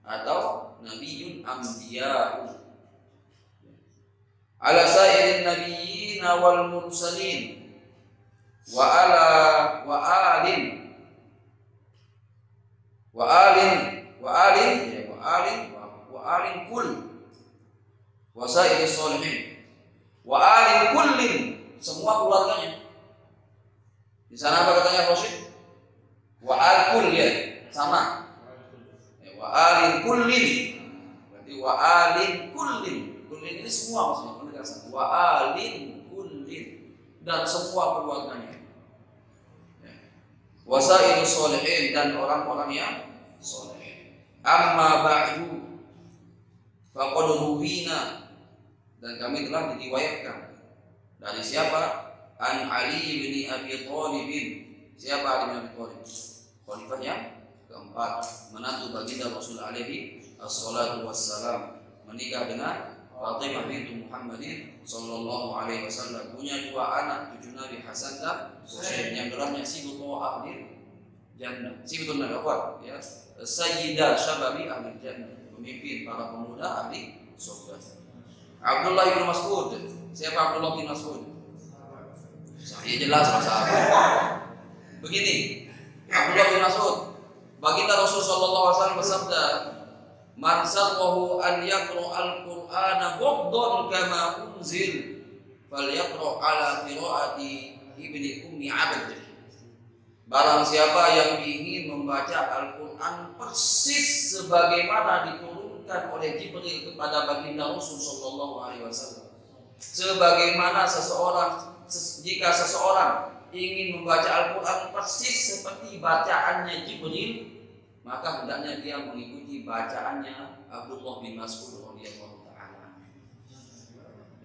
atau nabiyyun anbiya'u. Ala sa'irin nabiyyin wal mursalin wa ala wa alin kul wa sa'iris sholihin wa alin kullin, semua keluarganya. Di sana apa katanya Rasul? Wa al-kull, ya, sama. Wa alin kullin. Berarti wa alin kullin. Kullin ini semua maksudnya, penegasan. Wa alin kullin, dan semua keluarganya. wasailus sholihin, dan orang-orang yang saleh. Amma ba'du faqad ruwina, dan kami telah diriwayatkan dari siapa? An Ali bin Abi Thalib. Siapa Ali bin Abi Thalib? Khalifah yang keempat, menantu baginda Rasul alaihi assalatu wassalam, menikah dengan Fatimah bintu Muhammadin sallallahu alaihi wasallam, punya dua anak cucu Nabi Hasan dan Husain, yang gelarnya Sibtu ahli jannah. Sibtu Nabi ya, Sayyidah Syababi ahli jannah, pemimpin para pemuda ahli surga. Abdullah bin Mas'ud. Siapa Abdullah bin Mas'ud? Saya jelas masalah. Begini, Abdullah bin Mas'ud, baginda Rasul sallallahu alaihi wasallam bersabda, "Man sarrahu an yaqra al-Qur'ana ghaddan kama unzil, falyaqra ala qira'ati ibni ummi 'abd." Barang siapa yang ingin membaca Al-Qur'an persis sebagaimana diturunkan oleh Jibril kepada baginda Rasul sallallahu alaihi wasallam, sebagaimana jika seseorang ingin membaca Al-Quran persis seperti bacaannya Jibril, maka hendaknya dia mengikuti bacaannya Abdullah bin Mas'ud radhiyallahu ta'ala.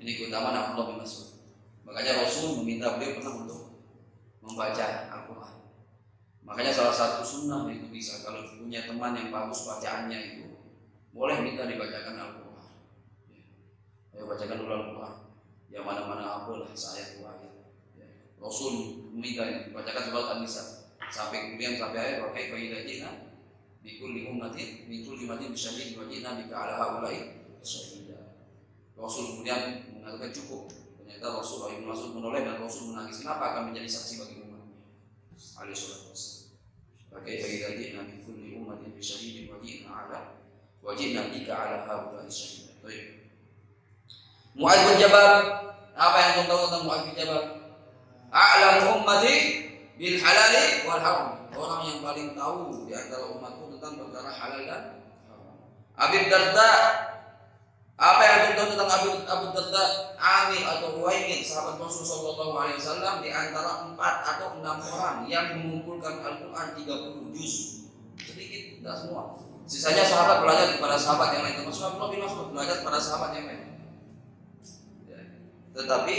Ini keutamaan Abdullah bin Mas'ud. Makanya Rasul meminta beliau pernah untuk membaca Al-Quran. Makanya salah satu sunnah itu bisa, kalau punya teman yang bagus bacaannya itu, boleh minta dibacakan Al-Quran. Ayo bacakan dulu Al-Quran. Yang mana-mana apalah saya itu ayat. Rasul meminta dibacakan surat An-Nisa sampai kemudian sampai ayat wa kaifa idza ji'na bi kulli ummatin bisyahidin wa ji'na bika 'ala haula'i syahida. Rasul kemudian mengatakan cukup. Ternyata Rasul Ibnu Mas'ud menoleh dan Rasul menangis. Kenapa akan menjadi saksi bagi umatnya? Alaihi salatu wassalam. Wa kaifa idza ji'na bi kulli ummatin bisyahidin wa ji'na bika 'ala haula'i syahida. Baik. Mu'adz bin Jabal, apa yang kamu tahu tentang Mu'adz bin Jabal? A'lamu ummati bil halali wal haram. Orang yang paling tahu di antara umatku tentang perkara halal dan haram. Abu Darda, apa yang kamu tahu tentang Abu Darda? Amir atau Huwaimir, sahabat Rasul sallallahu alaihi wasallam, di antara 4 atau 6 orang yang mengumpulkan Al-Qur'an 30 juz. Sedikit, tidak semua. Sisanya sahabat belajar kepada sahabat yang lain, termasuk Abdullah bin Mas'ud belajar kepada sahabat yang lain. Tetapi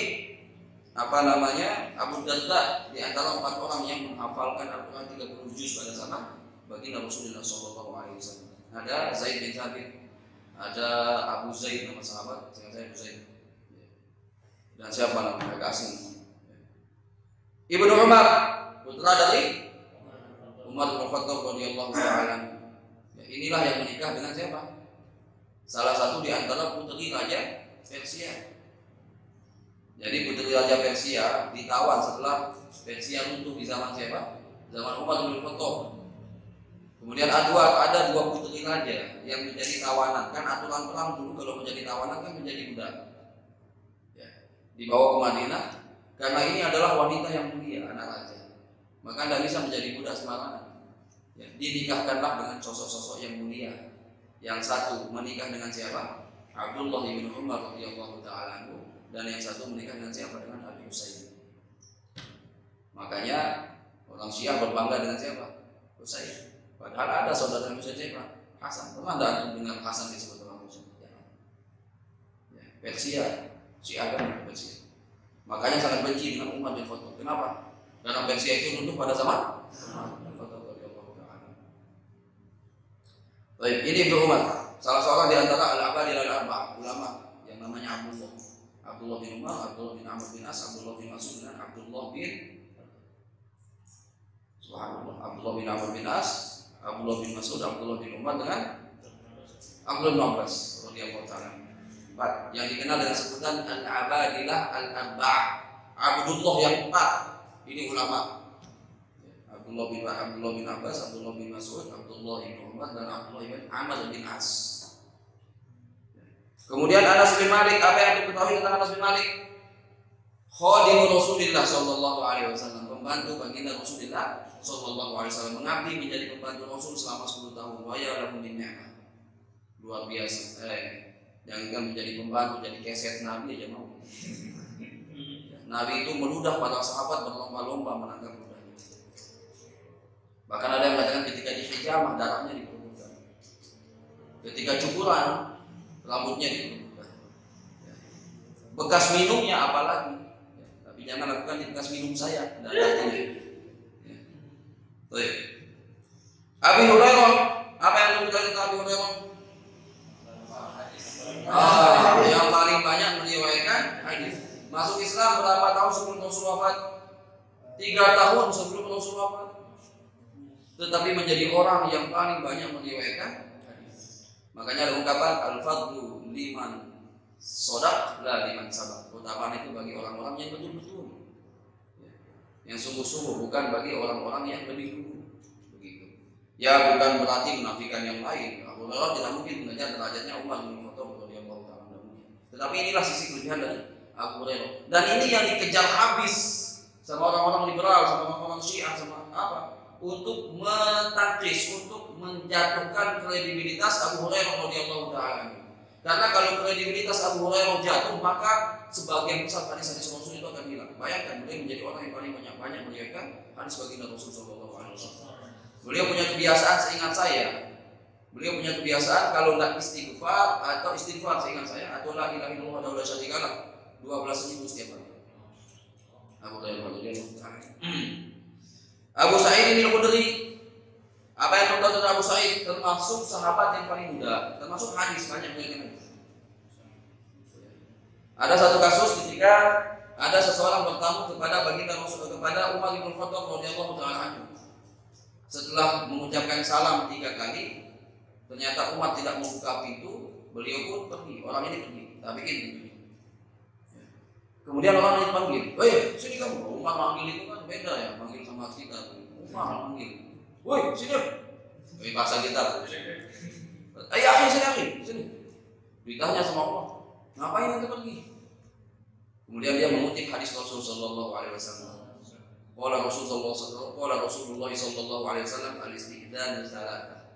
Abu Darda di antara 4 orang yang menghafalkan Al-Quran 30 juz pada zaman baginda Rasulullah SAW. Ada Zaid bin Thabit, ada Abu Zaid, nama sahabat, saya Abu Zaid. Dan siapa nama mereka asing? Ibnu Umar, putra dari Umar bin Khattab radhiyallahu ta'ala. Inilah yang menikah dengan siapa? Salah satu di antara putri raja Persia. Jadi putri raja Persia ditawan setelah Persia runtuh di zaman siapa? Zaman Umar bin Khattab. Kemudian ada 2 putri raja yang menjadi tawanan. Kan aturan perang dulu kalau menjadi tawanan kan menjadi budak. Ya, dibawa ke Madinah karena ini adalah wanita yang mulia, anak raja. Maka tidak bisa menjadi budak sembarangan. Ya, dinikahkanlah dengan sosok-sosok yang mulia. Yang satu menikah dengan siapa? Abdullah bin Umar radhiyallahu ta'ala anhu. Dan yang satu menikah dengan siapa? Dengan Abi Husain. Makanya orang Syiah berbangga dengan siapa? Husain. Padahal ada saudara Husain siapa? Hasan. Pernah tidak dengar Hasan disebut orang Husain? Ya. Persia, Syiah kan Persia. Makanya sangat benci dengan Umar bin Khattab. Kenapa? Karena Persia itu runtuh dah zaman Umar bin Khattab radhiyallahu ta'ala. Baik, ini Ibnu Umar, salah seorang di antara al-abadil al-arba'ah, ulama yang namanya Abdullah bin Umar, Abdullah bin Amr bin As, Abdullah bin Mas'ud, dan Abdullah bin Amr bin As, Abdullah bin Mas'ud, Abdullah bin Umar, dengan Abdullah bin Abbas radhiyallahu ta'ala. Yang dikenal dengan sebutan al-abadilah al-arba'ah, Abdullah yang 4. Ini ulama. Abdullah bin Abbas, Abdullah bin Mas'ud, Abdullah bin Umar, dan Abdullah bin Amr bin As. Kemudian Anas bin Malik, apa yang diketahui tentang Anas bin Malik? Khadimu Rasulillah sallallahu alaihi wasallam, pembantu baginda Rasulullah sallallahu alaihi wasallam, mengabdi menjadi pembantu Rasul selama 10 tahun. Wa ya lahu min ni'mah. Luar biasa. Jangan menjadi pembantu, jadi keset Nabi aja mau. Nabi itu meludah para sahabat berlomba-lomba menangkap ludahnya. Bahkan ada yang mengatakan ketika dihijamah darahnya diperbutkan. Ketika cukuran rambutnya diperbutkan. Bekas minumnya apalagi. Tapi jangan lakukan di bekas minum saya. Baik. Abi Hurairah, apa yang dikatakan Abi Hurairah? Yang paling banyak meriwayatkan hadis. Masuk Islam berapa tahun sebelum Rasul wafat? 3 tahun sebelum Rasul wafat. Tetapi menjadi orang yang paling banyak meriwayatkan hadis. Makanya ada ungkapan al-fadlu liman shadaq la liman sabaq. Keutamaan itu bagi orang-orang yang betul-betul, yang sungguh-sungguh, bukan bagi orang-orang yang lebih dulu. Begitu. Ya, bukan berarti menafikan yang lain. Abu Hurairah tidak mungkin mengejar derajatnya Umar bin Khattab radhiyallahu ta'ala. Tetapi inilah sisi kelebihan dari Abu Hurairah. Dan ini yang dikejar habis sama orang-orang liberal, sama orang-orang Syiah, sama apa? Untuk mentangkis, untuk menjatuhkan kredibilitas Abu Hurairah radhiyallahu ta'ala. Karena kalau kredibilitas Abu Hurairah jatuh, maka sebagian besar hadis-hadis Rasul itu akan hilang. Bayangkan beliau menjadi orang yang paling banyak meriwayatkan hadis baginda Rasul sallallahu alaihi wasallam. Beliau punya kebiasaan, seingat saya, beliau punya kebiasaan kalau tidak istighfar atau istighfar seingat saya, atau la ilaha illallah wa la syarika lah, 12.000 setiap hari. Abu Hurairah radhiyallahu ta'ala. Abu Sa'id al-Khudri, apa yang terdapat dari Abu Sa'id, termasuk sahabat yang paling muda, termasuk hadis banyak meriwayatkan hadis. Ada satu kasus ketika ada seseorang bertamu kepada baginda Rasul, kepada Umar bin Khattab radhiyallahu ta'ala anhu. Setelah mengucapkan salam 3 kali, ternyata Umar tidak membuka pintu, beliau pun pergi. Orang ini pergi, tapi ini. Kemudian orang ini panggil, "Woi, sini kamu." Umar manggil itu kan beda ya, manggil sama kita. Umar manggil, "Woi, sini." Woi, bahasa kita. "Ayo, sini." Ditanya sama Umar, "Ngapain itu pergi?" Kemudian dia mengutip hadis Rasul sallallahu alaihi wasallam. Qala Rasulullah sallallahu alaihi wasallam al-istidhan salat.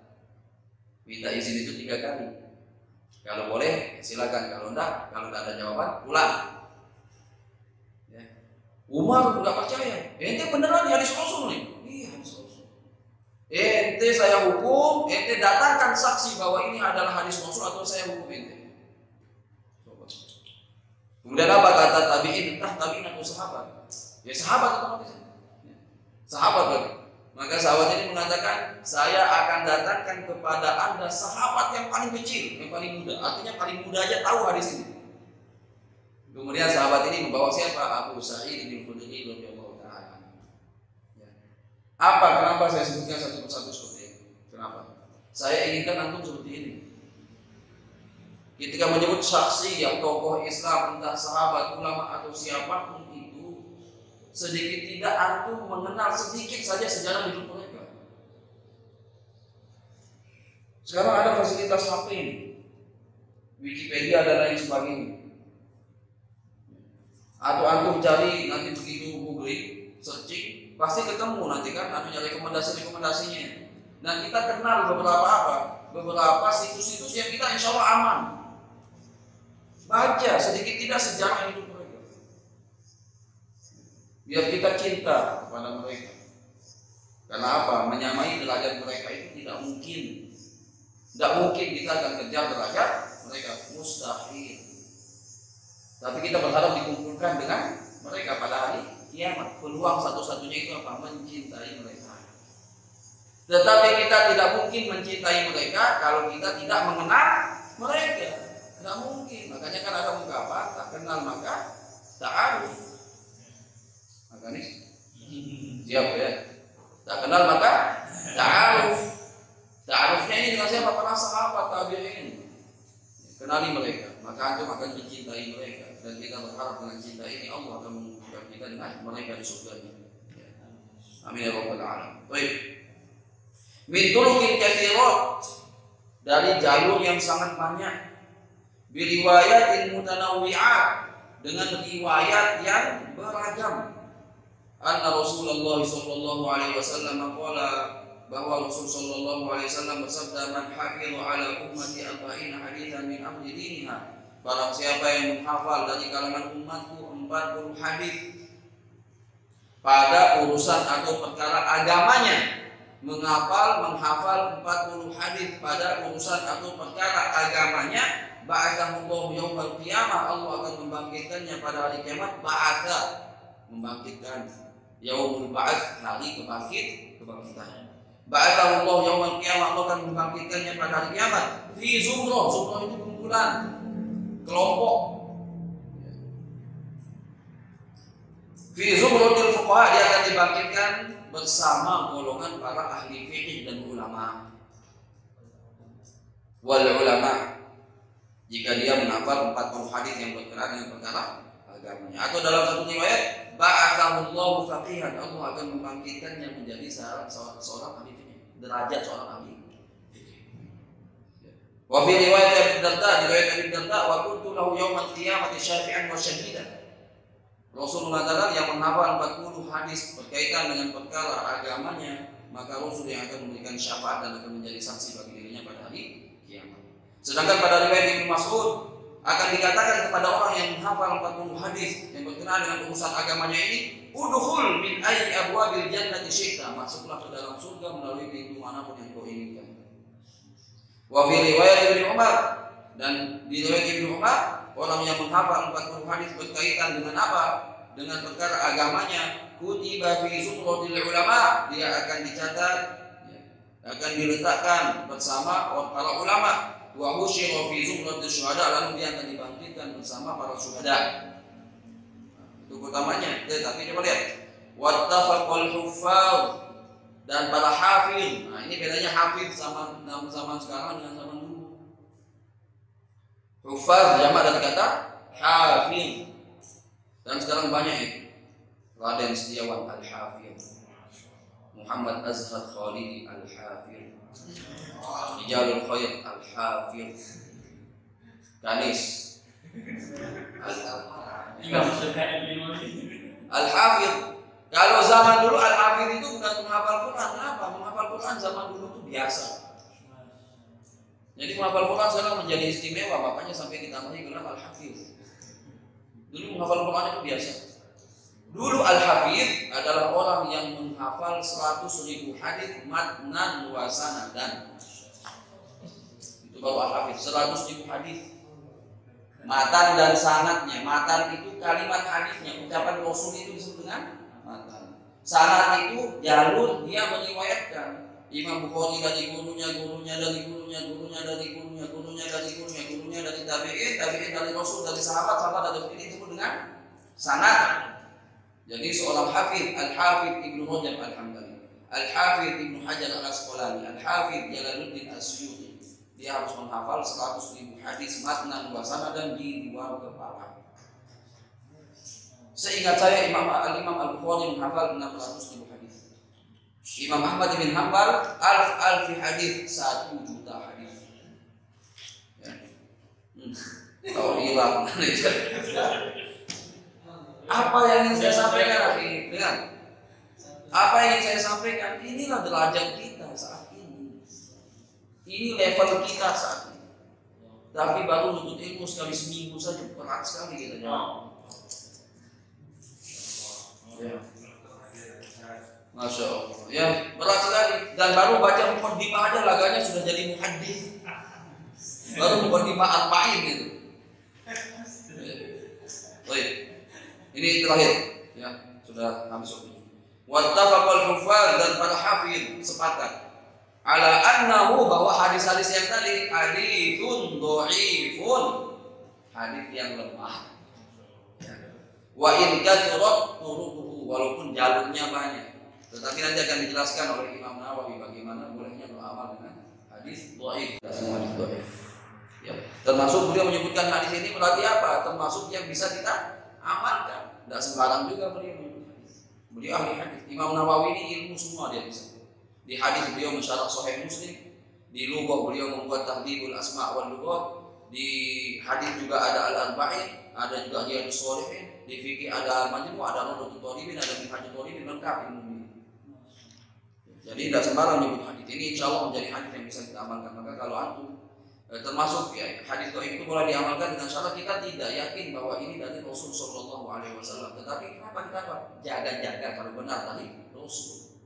Minta izin itu 3 kali. Kalau boleh silakan, kalau tidak ada jawaban pulang. Ya. Umar enggak percaya. Ente beneran hadis Rasul nih? Iya, hadis Rasul. Ente saya hukum, ente datangkan saksi bahwa ini adalah hadis Rasul atau saya hukum ente. Kemudian apa kata tabi'in? Tabi'in atau sahabat? Ya sahabat otomatis. Sahabat lagi. Maka sahabat ini mengatakan, saya akan datangkan kepada anda sahabat yang paling kecil, yang paling muda. Artinya paling muda aja tahu hadis ini. Kemudian sahabat ini membawa siapa? Abu Sa'id bin Khudri radhiyallahu ta'ala. Apa? Kenapa saya sebutkan satu persatu seperti ini? Kenapa? Saya inginkan antum seperti ini. Ketika menyebut saksi yang tokoh Islam, entah sahabat, ulama atau siapapun itu, sedikit tidak antum mengenal sedikit saja sejarah hidup mereka. Sekarang ada fasilitas HP ini, Wikipedia dan lain sebagainya. Atau antum cari nanti begitu googling, searching, pasti ketemu nanti kan ada rekomendasinya. Dan kita kenal beberapa situs-situs yang kita insya Allah aman. Baca sedikit tidak sejarah hidup mereka, biar kita cinta kepada mereka. Karena apa? Menyamai derajat mereka itu tidak mungkin. Tidak mungkin kita akan kejar derajat mereka, mustahil. Tapi kita berharap dikumpulkan dengan mereka pada hari kiamat. Peluang satu-satunya itu apa? Mencintai mereka. Tetapi kita tidak mungkin mencintai mereka kalau kita tidak mengenal mereka. Tidak mungkin. Makanya kan ada ungkapan, tak kenal maka ta'aruf. Maka nih siap ya. Tak kenal maka ta'aruf. Ta'arufnya ini dengan siapa? Para sahabat tabi'in. Kenali mereka, maka antum akan mencintai mereka. Dan kita berharap dengan cinta ini Allah akan mengumpulkan kita dengan mereka di surga-Nya. Amin ya rabbal alamin. Baik. Min turuqin katsirat, dari jalur yang sangat banyak. Biriwayatin mutanawwi'at, dengan riwayat yang beragam. Anna Rasulullah sallallahu alaihi wasallam qala, bahwa Rasul sallallahu alaihi wasallam bersabda, man hafiza ala ummati 40 haditsan min amri diniha, barang siapa yang menghafal dari kalangan umatku 40 hadis pada urusan atau perkara agamanya, menghafal 40 hadis pada urusan atau perkara agamanya, ba'atsahullahu yaumal qiyamah, Allah akan membangkitkannya pada hari kiamat. Ba'atsa, membangkitkan, yaumul ba'ats, hari kebangkitan. Ba'atsahullahu yaumal qiyamah, Allah akan membangkitkannya pada hari kiamat. Fi zumrah, zumrah itu kumpulan, kelompok. Fi zumratil fuqaha, dia akan dibangkitkan bersama golongan para ahli fikih dan ulama. Wal ulama, jika dia menghafal 40 hadis yang berkenaan dengan perkara agamanya. Atau dalam satu riwayat, ba'atsahullahu faqihan, Allah akan membangkitkannya menjadi seorang ahli fikih, derajat seorang ahli fikih. Wa fi riwayat Abi Darda, riwayat Abi Darda, wa kuntu lahu yaumal qiyamati syafi'an wa syahidan. Rasul mengatakan yang menghafal 40 hadis berkaitan dengan perkara agamanya, maka Rasul yang akan memberikan syafaat dan akan menjadi saksi bagi dirinya pada hari kiamat. Sedangkan pada riwayat Ibnu Mas'ud akan dikatakan kepada orang yang menghafal 40 hadis yang berkenaan dengan urusan agamanya ini, udkhul min ayyi abwabil jannati syi'ta, masuklah ke dalam surga melalui pintu manapun yang kau inginkan. Wa fi riwayat Ibnu Umar, dan di riwayat Ibnu Umar, orang yang menghafal 40 hadis berkaitan dengan apa? Dengan perkara agamanya, kutiba fi zumratil ulama, dia akan dicatat, akan diletakkan bersama para ulama. Wa husyira fi zumratil syuhada, lalu dia akan dibangkitkan bersama para syuhada. Itu utamanya. Tapi coba lihat, wattafaqal huffaz, dan para hafiz. Nah, ini bedanya hafiz sama zaman sekarang dengan zaman dulu. Huffaz jamak dari kata hafiz. Dan sekarang banyak itu. Raden Setiawan Al-Hafiz, Muhammad Azhar Khalidi Al-Hafiz, Rijalul Khair Al-Hafiz, Kanis Al-Hafiz. Kalau zaman dulu Al-Hafiz itu bukan menghafal Quran. Kenapa? Menghafal Quran zaman dulu itu biasa. Jadi menghafal Quran sekarang menjadi istimewa, makanya sampai ditambahi gelar Al-Hafiz. Dulu menghafal Quran itu biasa. Dulu Al-Hafiz adalah orang yang menghafal 100.000 hadis matnan wa sanadan. Itu baru Al-Hafiz, 100.000 hadis. Matan dan sanadnya. Matan itu kalimat hadisnya, ucapan Rasul itu disebut dengan matan. Sanad itu jalur dia meriwayatkan. Imam Bukhari dari gurunya, gurunya dari gurunya, gurunya dari gurunya, gurunya dari gurunya, gurunya dari tabi'in, tabi'in dari Rasul, dari sahabat, sahabat dari ini disebut dengan sanad. Jadi seorang hafiz, Al-Hafiz Ibnu Rajab Al-Hambali, Al-Hafiz Ibnu Hajar Al-Asqalani, Al-Hafiz Jalaluddin As-Suyuti, dia harus menghafal 100.000 hadis matnan wa sanadan di luar kepala. Seingat saya Imam Al-Bukhari menghafal 600.000 hadis. Imam Ahmad bin Hanbal alfi hadis, 1 juta hadis. Ya. Kalau hilang. Apa yang ingin saya sampaikan, dengar? Apa yang ingin saya sampaikan? Inilah derajat kita saat ini. Ini level kita saat ini. Tapi baru menuntut ilmu sekali seminggu saja, berat sekali kita jawab. Ya. Masya Allah, ya berat sekali. Dan baru baca muqaddimah aja laganya sudah jadi muhaddis. Baru muqaddimah arba'in gitu. Baik, ini terakhir, ya sudah habis waktu. Wattafaqal huffaz, dan para hafiz sepakat ala annahu, bahwa hadis-hadis yang tadi haditsun dhaifun, hadis yang lemah. Wa in kathurat turuquhu, walaupun jalurnya banyak. Tetapi nanti akan dijelaskan oleh Imam Nawawi bagaimana bolehnya beramal dengan hadis dhaif. Semua hadis dhaif. Ya. Termasuk beliau menyebutkan hadis ini berarti apa? Termasuk yang bisa kita amalkan. Tidak sembarang juga beliau menyebut hadis. Beliau ahli hadis. Imam Nawawi ini ilmu semua dia bisa. Di hadis beliau mensyarah Sahih Muslim. Di lughah beliau membuat tahdhibul asma' wal lughat. Di hadis juga ada al-arba'in, ada juga Riyadhus Shalihin. Di fikih ada al-majmu', ada Rawdatul Talibin, ada Minhajul Talibin, lengkap ilmu. Jadi tidak sembarang menyebut hadis ini, insya Allah menjadi hadis yang bisa kita amalkan. Maka kalau antum termasuk ya, hadis dhaif itu boleh diamalkan dengan syarat kita tidak yakin bahwa ini dari Rasul Shallallahu Alaihi Wasallam. Tetapi kenapa kita jaga-jaga kalau benar dari Rasul?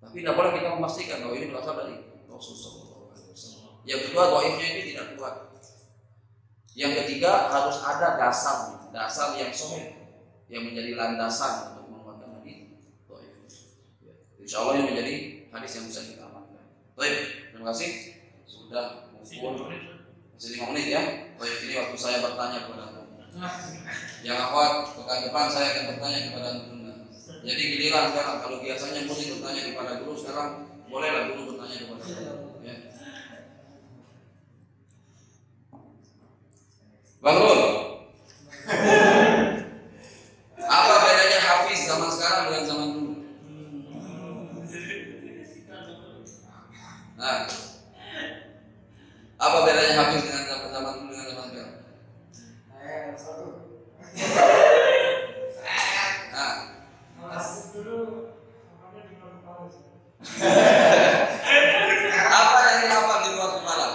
Tapi tidak boleh kita memastikan bahwa ini berasal dari Rasulullah SAW. Yang kedua, dhaifnya ini tidak kuat. Yang ketiga, harus ada dasar yang sahih yang menjadi landasan untuk menguatkan hadis dhaif. Insya Allah ini menjadi hadis yang bisa kita amalkan. Baik, terima kasih. Sudah masih 5 menit ya. Baik, ini waktu saya bertanya kepada anda. Yang akhwat, pekan depan saya akan bertanya kepada anda. Jadi giliran sekarang. Kalau biasanya murid bertanya kepada guru, sekarang bolehlah guru bertanya kepada saya. Ya. Bang Rul, apa bedanya hafiz zaman sekarang dengan zaman dulu? Nah, apa bedanya hafiz dengan zaman dulu dengan zaman sekarang? Nah, apa yang dihafal di luar kepala?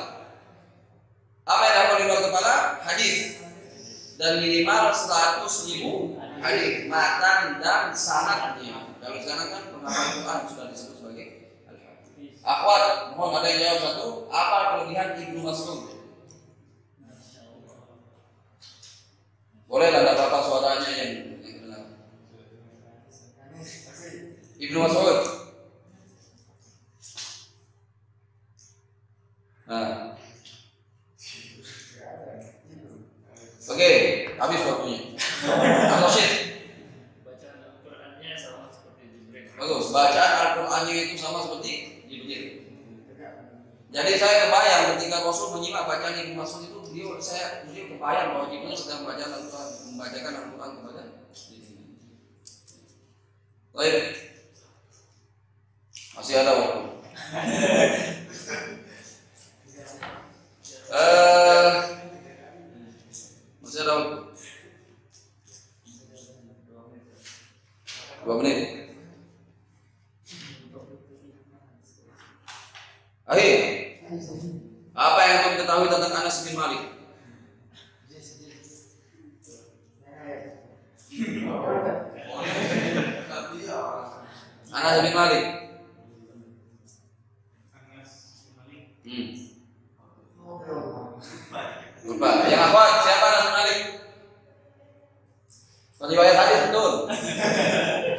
Apa yang dihafal di luar kepala? Hadis. Dan minimal 100.000 hadis, matan dan sanadnya. Kalau sekarang kan penghafal Quran sudah disebut sebagai al-hafiz. Akhwat, mohon ada yang jawab satu. Apa kelebihan Ibnu Mas'ud? Bolehlah ada apa suaranya yang kedengar? Ibnu Mas'ud. Nah. Oke, habis waktunya. Al-Rashid. Bacaan Al-Qur'annya sama seperti Jibril. Bagus, bacaan Al-Qur'annya itu sama seperti Jibril. Jadi saya kebayang ketika Rasul menyimak bacaan Ibnu Mas'ud itu, beliau kebayang bahwa Jibril sedang membacakan Al-Qur'an kepada dirinya. Baik. Masih ada waktu. Masih ada waktu. 2 menit. Akhir. Apa yang kamu ketahui tentang Anas bin Malik? Anas bin Malik. Lupa. Yang akhwat, siapa Anas bin Malik? Riwayat hadis betul.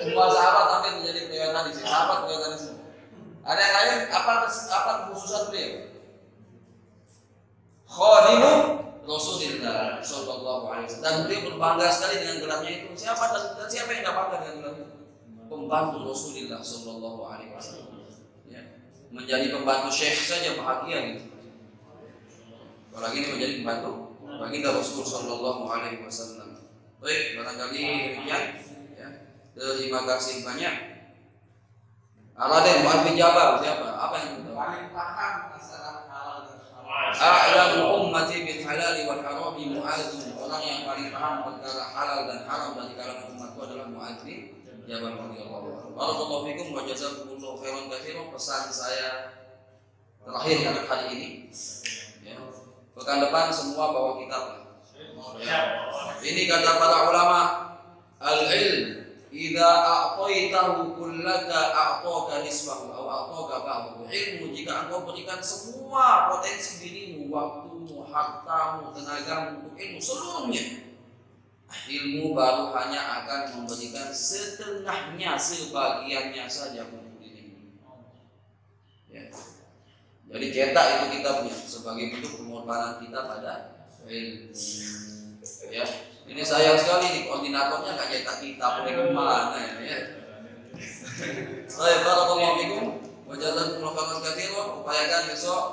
Semua sahabat hampir menjadi riwayat hadis. Sahabat riwayat hadis. Ada yang lain? Apa kekhususan beliau? Khadimu Rasulullah sallallahu alaihi wasallam. Dan beliau berbangga sekali dengan gelarnya itu. Siapa yang tidak bangga dengan gelarnya? Pembantu Rasulullah sallallahu alaihi wasallam. Ya. Menjadi pembantu syekh saja bahagia gitu. Apalagi ini menjadi pembantu baginda Rasul sallallahu alaihi wasallam. Baik, barangkali demikian ya. Terima kasih banyak. Aladen Mu'adz bin Jabal siapa? Apa yang kita paling paham masalah halal dan haram? A'lamu ummati bil halal wal haram Mu'adz. Orang yang paling paham perkara halal dan haram dari kalangan umatku adalah Mu'adz bin Jabal radhiyallahu anhu. Barakallahu fikum wa jazakumullahu khairan katsiran. Pesan saya terakhir pada hari ini ya. Pekan depan semua bawa kitab. Ini kata para ulama, al-ilm idza a'taitahu kullaka a'taka nisfahu aw a'taka ba'dahu. Ilmu jika engkau berikan semua potensi dirimu, waktumu, hartamu, tenagamu untuk ilmu seluruhnya, ilmu baru hanya akan memberikan setengahnya, sebagiannya saja untuk dirimu. Ya. Jadi cetak itu kita punya sebagai bentuk pengorbanan kita pada ilmu. Ya, ini sayang sekali nih koordinatornya nggak cetak kitab, ini kemana ya? Saya barakallahu fikum wa jazakumullahu khairan katsiran. Upayakan besok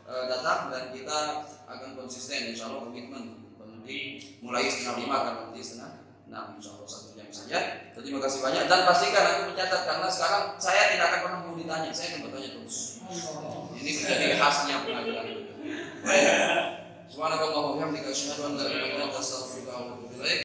datang dan kita akan konsisten insyaallah komitmen berhenti mulai 4:30 akan berhenti 5:30 insyaallah 1 jam saja. Terima kasih banyak dan pastikan aku mencatat karena sekarang saya tidak akan pernah mau ditanya, saya akan bertanya terus. Ini menjadi khasnya pengajaran. Baik. Subhanakallahumma wa bihamdika asyhadu an la ilaha illa anta astaghfiruka wa atubu ilaik.